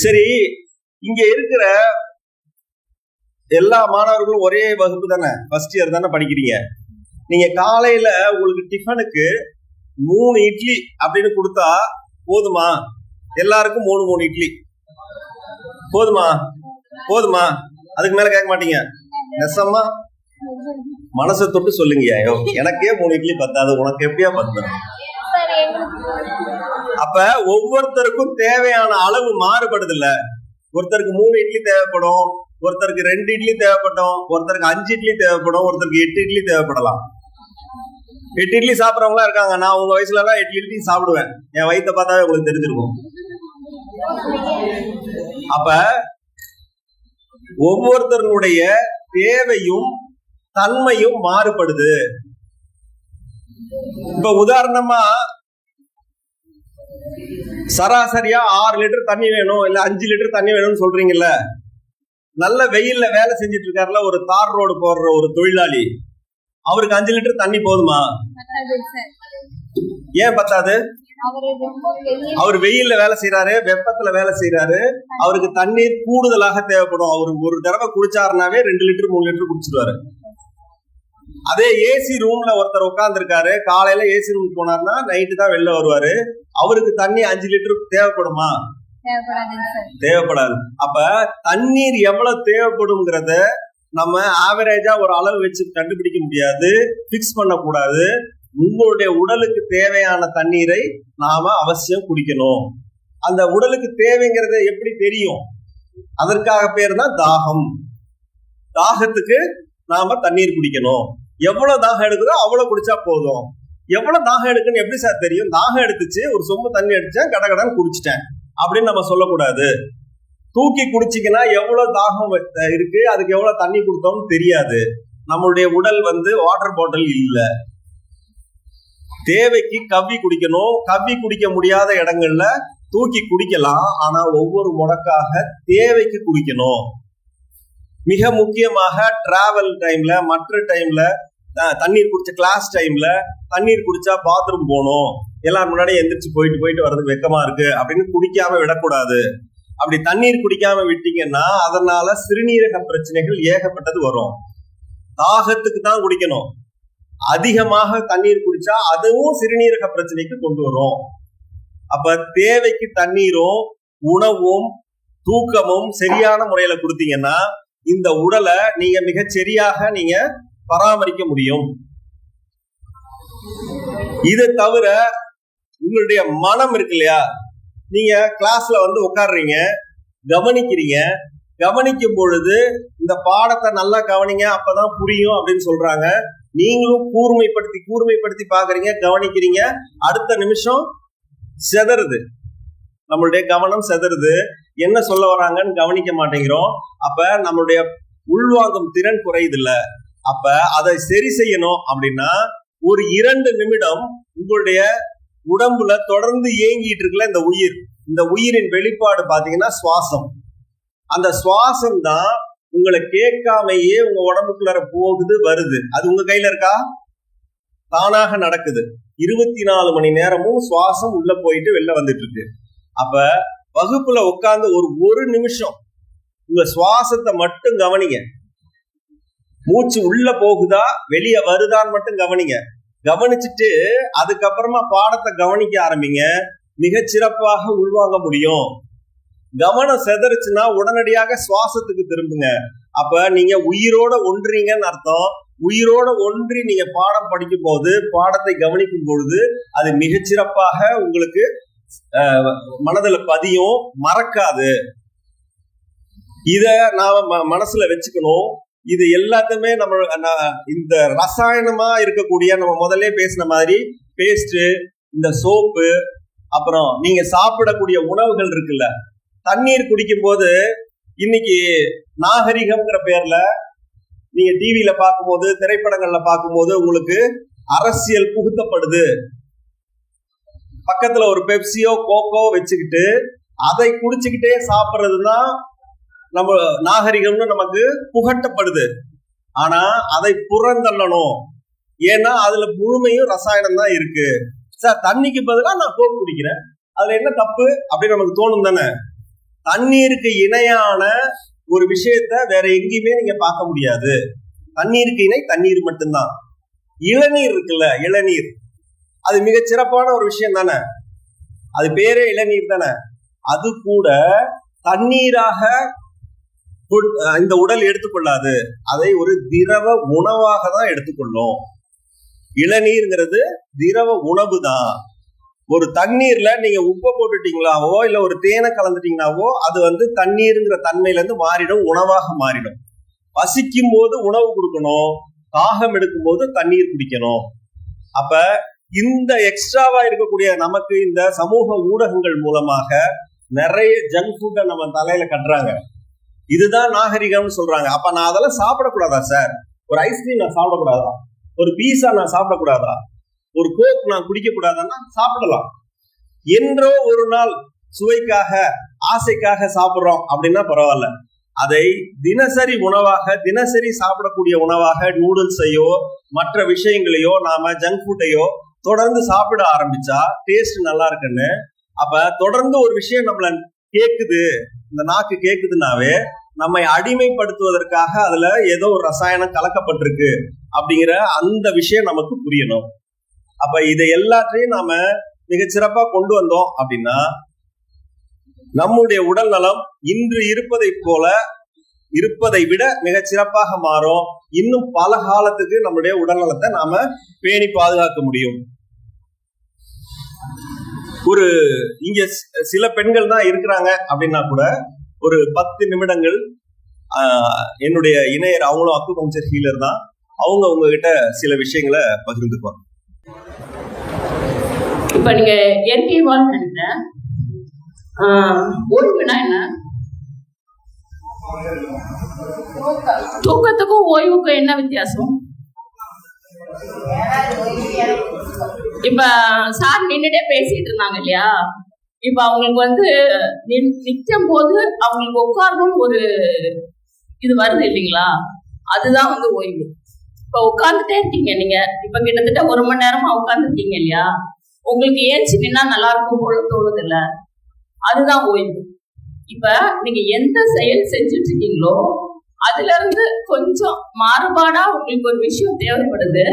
சரி, இங்க இருக்கிற எல்லா மாணவர்களும் ஒரே வகுப்பு தானே, ஃபர்ஸ்ட் இயர் தானே படிக்கிறீங்க. நீங்க காலையில உங்களுக்கு டிஃபனுக்கு 3 இட்லி அப்படின்னு கொடுத்தா போதுமா? எல்லாருக்கும் 3 இட்லி போதுமா? அதுக்கு மேல கேட்க மாட்டீங்க. நெசமா மனசை தொட்டு சொல்லுங்க. எனக்கே 3 இட்லி பத்தாது, உனக்கு எப்படியா பத்தாது? அப்ப ஒவ்வொருத்தருக்கும் தேவையான அளவு மாறுபடுது இல்ல. ஒருத்தருக்கு 3 இட்லி தேவைப்படும், ஒருத்தருக்கு 2 இட்லி தேவைப்படும், ஒருத்தருக்கு 5 இட்லி தேவைப்படும், ஒருத்தருக்கு 8 இட்லி தேவைப்படலாம். 8 இட்லி சாப்பிட்றவங்களா இருக்காங்க. நான் உங்க வயசுல எல்லாம் 8 இட்லி சாப்பிடுவேன். என் வயிற்ற பார்த்தாவே உங்களுக்கு தெரிஞ்சிருக்கும். அப்ப ஒவ்வொருத்தருடைய தேவையும் தன்மையும் மாறுபடுது. இப்ப உதாரணமா சராசரியா 6 லிட்டர் தண்ணி வேணும், இல்ல 5 லிட்டர் தண்ணி வேணும்னு சொல்றீங்கல்ல. நல்ல வெயில்ல வேலை செஞ்சுட்டு இருக்காருல ஒரு தார் ரோடு போடுற ஒரு தொழிலாளி, அவருக்கு 5 லிட்டர் தண்ணி போதுமா? ஏன் பத்தாது? அவர் வெயில்ல வேலை செய்யறாரு, வெப்பத்துல வேலை செய்யறாரு, அவருக்கு தண்ணீர் கூடுதலாக தேவைப்படும். அவரு ஒரு தடவை குடிச்சாருனாவே 2 லிட்டர் 3 லிட்டர் குடிச்சிருவாரு. அதே ஏசி ரூம்ல ஒருத்தர் உட்கார்ந்து இருக்காரு, காலையில ஏசி ரூம் போனார்னா நைட்டு தான் வெளில வருவாரு, அவருக்கு தண்ணி 5 லிட்டர் தேவைப்படுமா? தேவைப்படாது. அப்ப தண்ணீர் எவ்வளவு தேவைப்படும்ங்கிறத நம்ம ஆவரேஜா ஒரு அளவு வச்சு கண்டுபிடிக்க முடியாது, பிக்ஸ் பண்ணக்கூடாது. உங்களுடைய உடலுக்கு தேவையான தண்ணீரை நாம அவசியம் குடிக்கணும். அந்த உடலுக்கு தேவைங்கிறத எப்படி தெரியும்? அதற்காக பேர் தான் தாகம். தாகத்துக்கு நாம தண்ணீர் குடிக்கணும். எவ்வளவு தாகம் எடுக்குதோ அவ்வளவு குடிச்சா போதும். எவ்வளவு தாகம் எடுக்குன்னு எப்படி சார் தெரியும்? தாகம் எடுத்துச்சு, ஒரு சொம்பு தண்ணி அடிச்சேன், கடகடன்னு குடிச்சிட்டேன் அப்படின்னு நம்ம சொல்லக்கூடாது. தூக்கி குடிச்சிங்கன்னா எவ்வளவு தாகம் இருக்கு, அதுக்கு எவ்வளவு தண்ணி கொடுத்தோம்னு தெரியாது. நம்மளுடைய உடல் வாட்டர் பாட்டில் இல்ல. தேவைக்கு கவ்வி குடிக்கணும். கவ்வி குடிக்க முடியாத இடங்கள்ல தூக்கி குடிக்கலாம். ஆனா ஒவ்வொரு முடக்காக தேவைக்கு குடிக்கணும். மிக முக்கியமாக டிராவல் டைம்ல, மற்ற டைம்ல தண்ணீர் குடிச்ச கிளாஸ் டைம்ல தண்ணீர் குடிச்சா பாத்ரூம் போகணும், எல்லாரும் முன்னாடி எந்திரிச்சு போயிட்டு வர்றதுக்கு வெக்கமா இருக்கு அப்படின்னு குடிக்காம விடக்கூடாது. அப்படி தண்ணீர் குடிக்காம விட்டீங்கன்னா அதனால சிறுநீரக பிரச்சனைகள் ஏகப்பட்டது வரும். தாகத்துக்கு தான் குடிக்கணும். அதிகமாக தண்ணீர் குடிச்சா அதுவும் சிறுநீரக பிரச்சனைக்கு கொண்டு வரும். அப்ப தேவைக்கு தண்ணீரும் உணவும் தூக்கமும் சரியான முறையில கொடுத்தீங்கன்னா இந்த உடலை நீங்க மிகச்சரியாக நீங்க பராமரிக்க முடியும். இதை தவிர உங்களுடைய மனம் இருக்கு இல்லையா, நீங்க கிளாஸ்ல உட்காடுறீங்க, கவனிக்கிறீங்க. கவனிக்கும் பொழுது இந்த பாடத்தை நல்லா கவனிங்க, அப்பதான் புரியும் அப்படின்னு சொல்றாங்க. நீங்களும் கூர்மைப்படுத்தி பாக்குறீங்க, கவனிக்கிறீங்க. அடுத்த நிமிஷம் செதறுது, நம்மளுடைய கவனம் செதறுது. என்ன சொல்ல வராங்கன்னு கவனிக்க மாட்டேங்கிறோம். அப்ப நம்மளுடைய உள்வாங்கும் திறன் குறையுது இல்ல. அப்ப அதை சரி செய்யணும் அப்படின்னா ஒரு 2 நிமிடம் உங்களுடைய உடம்புல தொடர்ந்து இயங்கிட்டு இருக்குல்ல இந்த உயிர், இந்த உயிரின் வெளிப்பாடு பாத்தீங்கன்னா சுவாசம். அந்த சுவாசம் தான் உங்களை கேட்காமையே உங்க உடம்புக்குள்ளார போகுது வருது. அது உங்க கையில இருக்கா? தானாக நடக்குது. 24 மணி நேரமும் சுவாசம் உள்ள போயிட்டு வெளில வந்துட்டு இருக்கு. அப்ப வகுப்புல உட்கார்ந்து ஒரு நிமிஷம் உங்க சுவாசத்தை மட்டும் கவனிங்க. மூச்சு உள்ள போகுதா வெளியே வருதான்னு மட்டும் கவனிங்க. கவனிச்சுட்டு அதுக்கப்புறமா பாடத்தை கவனிக்க ஆரம்பிங்க. மிகச் சிறப்பாக உள்வாங்க முடியும். கவனம் செதறிச்சுன்னா உடனடியாக சுவாசத்துக்கு திரும்புங்க. அப்ப நீங்க உயிரோட ஒன்றீங்கன்னு அர்த்தம். உயிரோட ஒன்றி நீங்க பாடம் படிக்கும் போது, பாடத்தை கவனிக்கும் பொழுது அது மிகச்சிறப்பாக உங்களுக்கு மனதுல பதியும், மறக்காது. இத நாம மனசுல வச்சுக்கணும். இது எல்லாத்தையுமே நம்ம இந்த ரசாயனமா இருக்கக்கூடிய, நம்ம முதல்ல பேசின மாதிரி பேஸ்ட், இந்த சோப்பு, அப்புறம் நீங்க சாப்பிடக்கூடிய உணவுகள் இருக்குல்ல, தண்ணீர் குடிக்கும் போது இன்னைக்கு நாகரிகம்ங்கிற பேர்ல நீங்க டிவியில பார்க்கும்போது, திரைப்படங்கள்ல பார்க்கும்போது உங்களுக்கு அரசியல் புகுத்தப்படுது. பக்கத்துல ஒரு பெப்சியோ கோக்கோ வச்சுக்கிட்டு அதை குடிச்சுக்கிட்டே சாப்பிட்றதுதான் நம்ம நாகரிகம்னு நமக்கு புகட்டப்படுது. ஆனா அதை புறந்தள்ளணும். ஏன்னா அதுல முழுமையும் ரசாயனம் தான் இருக்கு. சார் தண்ணிக்கு பதிலாக நான் கோக் குடிக்கிறேன், அதுல என்ன தப்பு அப்படின்னு நமக்கு தோணும் தானே. தண்ணீருக்கு இணையான ஒரு விஷயத்த வேற எங்கேயுமே நீங்க பார்க்க முடியாது. தண்ணீருக்கு இணை தண்ணீர் மட்டும்தான். இளநீர் இருக்குல்ல, இளநீர், அது மிகச் சிறப்பான ஒரு விஷயம் தானே. அது பேரே இளநீர் தானே. அது கூட தண்ணீராக இந்த உடல் எடுத்துக்கொள்ளாது. அதை ஒரு திரவ உணவாக தான் எடுத்துக்கொள்ளும். இளநீர்ங்கிறது திரவ உணவு தான். ஒரு தண்ணீர்ல நீங்க உப்பை போட்டுட்டீங்களாவோ இல்ல ஒரு தேனை கலந்துட்டீங்கன்னாவோ அது தண்ணீருங்கிற தன்மையில இருந்து மாறிடும், உணவாக மாறிடும். பசிக்கும் போது உணவு கொடுக்கணும், தாகம் எடுக்கும் போது தண்ணீர் குடிக்கணும். அப்ப இந்த எக்ஸ்ட்ராவா இருக்கக்கூடிய நமக்கு இந்த சமூக ஊடகங்கள் மூலமாக நிறைய ஜங்க் ஃபுட்டை நம்ம தலையில கட்டுறாங்க. இதுதான் நாகரிகம்னு சொல்றாங்க. அப்ப நான் அதெல்லாம் சாப்பிடக்கூடாதா சார்? ஒரு ஐஸ்கிரீம் நான் சாப்பிடக்கூடாதா? ஒரு பீஸா நான் சாப்பிடக்கூடாதா? ஒரு கோக் நான் குடிக்க கூடாதான்னா சாப்பிடலாம். என்றோ ஒரு நாள் சுவைக்காக, ஆசைக்காக சாப்பிட்றோம் அப்படின்னா பரவாயில்ல. அதை தினசரி உணவாக, தினசரி சாப்பிடக்கூடிய உணவாக நூடுல்ஸையோ மற்ற விஷயங்களையோ, நாம ஜங்க் ஃபுட்டையோ தொடர்ந்து சாப்பிட ஆரம்பிச்சா டேஸ்ட் நல்லா இருக்குன்னு, அப்ப தொடர்ந்து ஒரு விஷயம் நம்மள கேக்குது, இந்த நாக்கு கேக்குதுனாவே நம்மை அடிமைப்படுத்துவதற்காக அதுல ஏதோ ஒரு ரசாயனம் கலக்கப்பட்டிருக்கு அப்படிங்கிற அந்த விஷயம் நமக்கு புரியணும். அப்ப இதை எல்லாத்தையும் நாம மிகச்சிறப்பா கொண்டு வந்தோம் அப்படின்னா நம்முடைய உடல் நலம் இன்று இருப்பதை விட மிகச் சிறப்பாக மாறும். இன்னும் பல காலத்துக்கு நம்முடைய உடல் நலத்தை நாம பேணி பாதுகாக்க முடியும். ஒரு இங்க சில பெண்கள் தான் இருக்கிறாங்க அப்படின்னா கூட ஒரு 10 நிமிடங்கள் என்னுடைய இணையர், அவங்களும் அக்குபஞ்சர் ஹீலர் தான், அவங்க உங்ககிட்ட சில விஷயங்களை பகிர்ந்துக்குவாங்க. இப்ப நீங்க இயற்கை வாழ் நினைக்கிறேன், ஓய்வுனா என்ன? தூக்கத்துக்கும் ஓய்வுக்கும் என்ன வித்தியாசம்? இப்ப சார் நின்றுட்டே பேசிட்டு இருந்தாங்க இல்லையா, இப்ப அவங்களுக்கு நிற்கும் போது அவங்களுக்கு உட்காரணும்னு ஒரு இது வருது இல்லைங்களா, அதுதான் ஓய்வு. இப்ப உட்காந்துட்டே இருக்கீங்க நீங்க, இப்ப கிட்டத்தட்ட 1 மணி நேரமா உட்காந்துருக்கீங்க இல்லையா, உங்களுக்கு ஏஞ்சி நின்னா நல்லா இருக்கும் போல தோணுது இல்ல, அதுதான் ஓய்வு. இப்ப நீங்க எந்த செயல் செஞ்சுட்டு இருக்கீங்களோ அதுல இருந்து கொஞ்சம் மாறுபாடா உங்களுக்கு ஒரு விஷயம் தேவைப்படுது.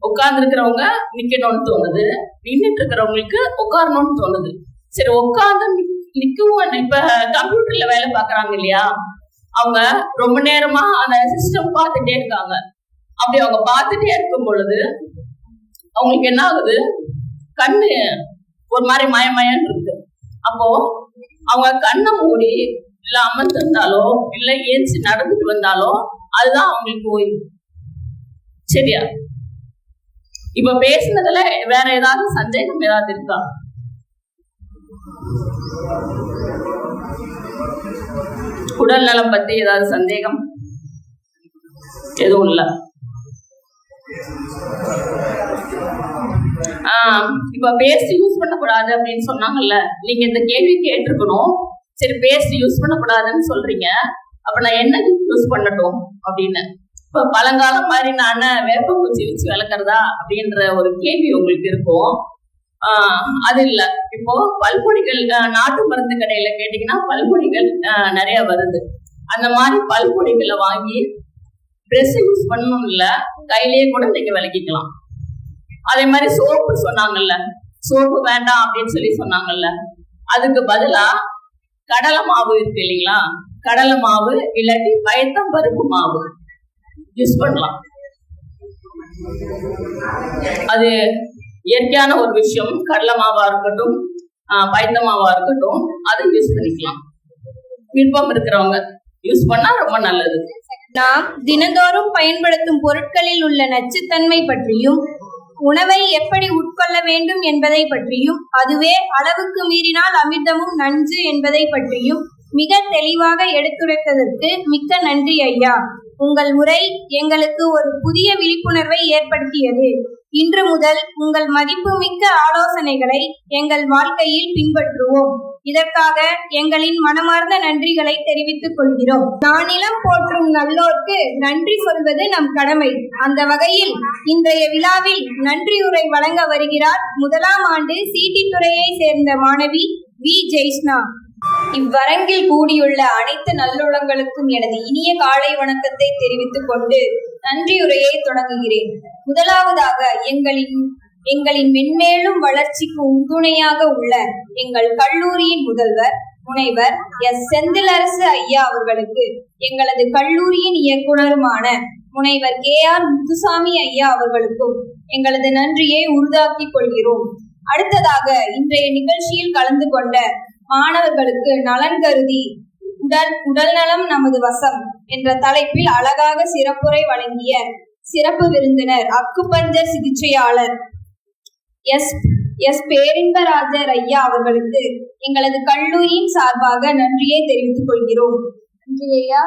உட்கார்ந்து இருக்கிறவங்க நிக்கணும்னு தோணுது, நின்றுட்டு இருக்கிறவங்களுக்கு உட்காரணும்னு தோணுது. சரி, உட்கார்ந்து நிக்கவும் இப்ப கம்ப்யூட்டர்ல வேலை பாக்குறாங்க இல்லையா, அவங்க ரொம்ப நேரமா அந்த சிஸ்டம் பார்த்துட்டே இருக்காங்க. அப்படி அவங்க பார்த்துட்டே இருக்கும் பொழுது அவங்களுக்கு என்ன ஆகுது, கண்ணு ஒரு மாதிரி மயமயன்னு இருக்கு. அப்போ அவங்க கண்ணை மூடி இல்ல அமர்ந்திருந்தாலோ இல்ல ஏஞ்சி நடந்துட்டு வந்தாலோ அதுதான் அவங்களுக்கு ஓய்வு. சரியா? இப்ப பேசுனதுல வேற ஏதாவது சந்தேகம் ஏதாவது இருக்கா? உடல் நலம் பத்தி ஏதாவது சந்தேகம்? எதுவும் இல்ல. இப்ப பேஸ்ட் யூஸ் பண்ணக்கூடாது அப்படின்னு சொன்னாங்கல்ல, நீங்க இந்த கேள்வி கேட்டிருக்கணும். சரி, பேஸ்ட் யூஸ் பண்ணக்கூடாதுன்னு சொல்றீங்க, அப்ப நான் என்ன யூஸ் பண்ணட்டும் அப்படின்னு. இப்ப பழங்காலம் மாதிரி நான் வேப்ப குச்சி வச்சு விளக்குறதா அப்படின்ற ஒரு கேள்வி உங்களுக்கு இருக்கும். அது இல்ல. இப்போ பல்பொடிகள் நாட்டு மருந்து கடையில கேட்டீங்கன்னா பல்பொடிகள் நிறைய வருது. அந்த மாதிரி பல்பொடிகளை வாங்கி ட்ரெஸ் யூஸ் பண்ணணும் இல்ல, கையிலேயே கூட நீங்க விளக்கிக்கலாம். அதே மாதிரி சோப்பு சொன்னாங்கல்ல, சோப்பு வேண்டாம் அப்படின்னு சொல்லி சொன்னாங்கல்ல, அதுக்கு பதிலா கடலை மாவு இருக்கு இல்லைங்களா, கடலை மாவு இல்லாட்டி பயத்தம் பருப்பு மாவு யூஸ் பண்ணலாம். அது இயற்கையான ஒரு விஷயம். கடலை மாவா இருக்கட்டும் பயத்த மாவா இருக்கட்டும், அதை யூஸ் பண்ணிக்கலாம். விருப்பம் இருக்கிறவங்க யூஸ் பண்ணா ரொம்ப நல்லது. நாம் தினந்தோறும் பயன்படுத்தும் பொருட்களில் உள்ள நச்சுத்தன்மை பற்றியும், உணவை எப்படி உட்கொள்ள வேண்டும் என்பதை பற்றியும், அதுவே அளவுக்கு மீறினால் அமிர்தமும் நஞ்சு என்பதை பற்றியும் மிக தெளிவாக எடுத்துரைத்ததற்கு மிக்க நன்றி ஐயா. உங்கள் உரை எங்களுக்கு ஒரு புதிய விழிப்புணர்வை ஏற்படுத்தியது. இன்று முதல் உங்கள் மதிப்புமிக்க ஆலோசனைகளை எங்கள் வாழ்க்கையில் பின்பற்றுவோம். இதற்காக எங்களின் மனமார்ந்த நன்றிகளை தெரிவித்துக் கொள்கிறோம். நானிலம் போற்றும் நல்லோர்க்கு நன்றி சொல்வது நம் கடமை. அந்த வகையில் இன்றைய விழாவில் நன்றியுரை வழங்க வருகிறார் 1ஆம் ஆண்டு சிடி துறையை சேர்ந்த மாணவி வி ஜெய்ஸ்னா. இவ்வரங்கில் கூடியுள்ள அனைத்து நல்லுள்ளங்களுக்கும் எனது இனிய காலை வணக்கத்தை தெரிவித்துக் கொண்டு நன்றியுரையை தொடங்குகிறேன். முதலாவதாக எங்களின் மென்மேலும் வளர்ச்சிக்கு உறுதுணையாக உள்ள எங்கள் கல்லூரியின் முதல்வர் முனைவர் எஸ். செந்திலரசு ஐயா அவர்களுக்கு, எங்களது கல்லூரியின் இயக்குனருமான முனைவர் KR முத்துசாமி ஐயா அவர்களுக்கும் எங்களது நன்றியை உறுதாக்கிக் கொள்கிறோம். அடுத்ததாக இன்றைய நிகழ்ச்சியில் கலந்து கொண்ட மாணவர்களுக்கு நலன் கருதி உடல் நலம் நமது வசம் என்ற தலைப்பில் அழகாக சிறப்புரை வழங்கிய சிறப்பு விருந்தினர் அக்குபஞ்சர் சிகிச்சையாளர் எஸ். பேரின்பராஜர் ஐயா அவர்களுக்கு எங்களது கல்லூரியின் சார்பாக நன்றியை தெரிவித்துக் கொள்கிறோம். நன்றி ஐயா.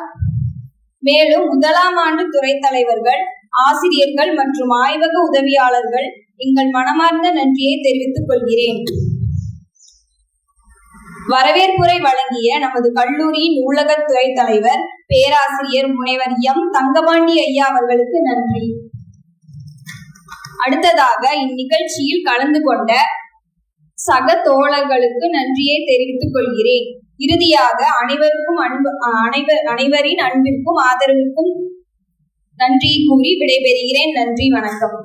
மேலும் 1ஆம் ஆண்டு துறை தலைவர்கள், ஆசிரியர்கள் மற்றும் ஆய்வக உதவியாளர்கள் எங்கள் மனமார்ந்த நன்றியை தெரிவித்துக் கொள்கிறேன். வரவேற்புரை வழங்கிய நமது கல்லூரியின் நூலகத்துறை தலைவர் பேராசிரியர் முனைவர் எம். தங்கபாண்டி ஐயா அவர்களுக்கு நன்றி. அடுத்ததாக இந்நிகழ்ச்சியில் கலந்து கொண்ட சக தோழர்களுக்கு நன்றியை தெரிவித்துக் கொள்கிறேன். இறுதியாக அனைவரின் அன்பிற்கும் ஆதரவிற்கும் நன்றி கூறி விடைபெறுகிறேன். நன்றி, வணக்கம்.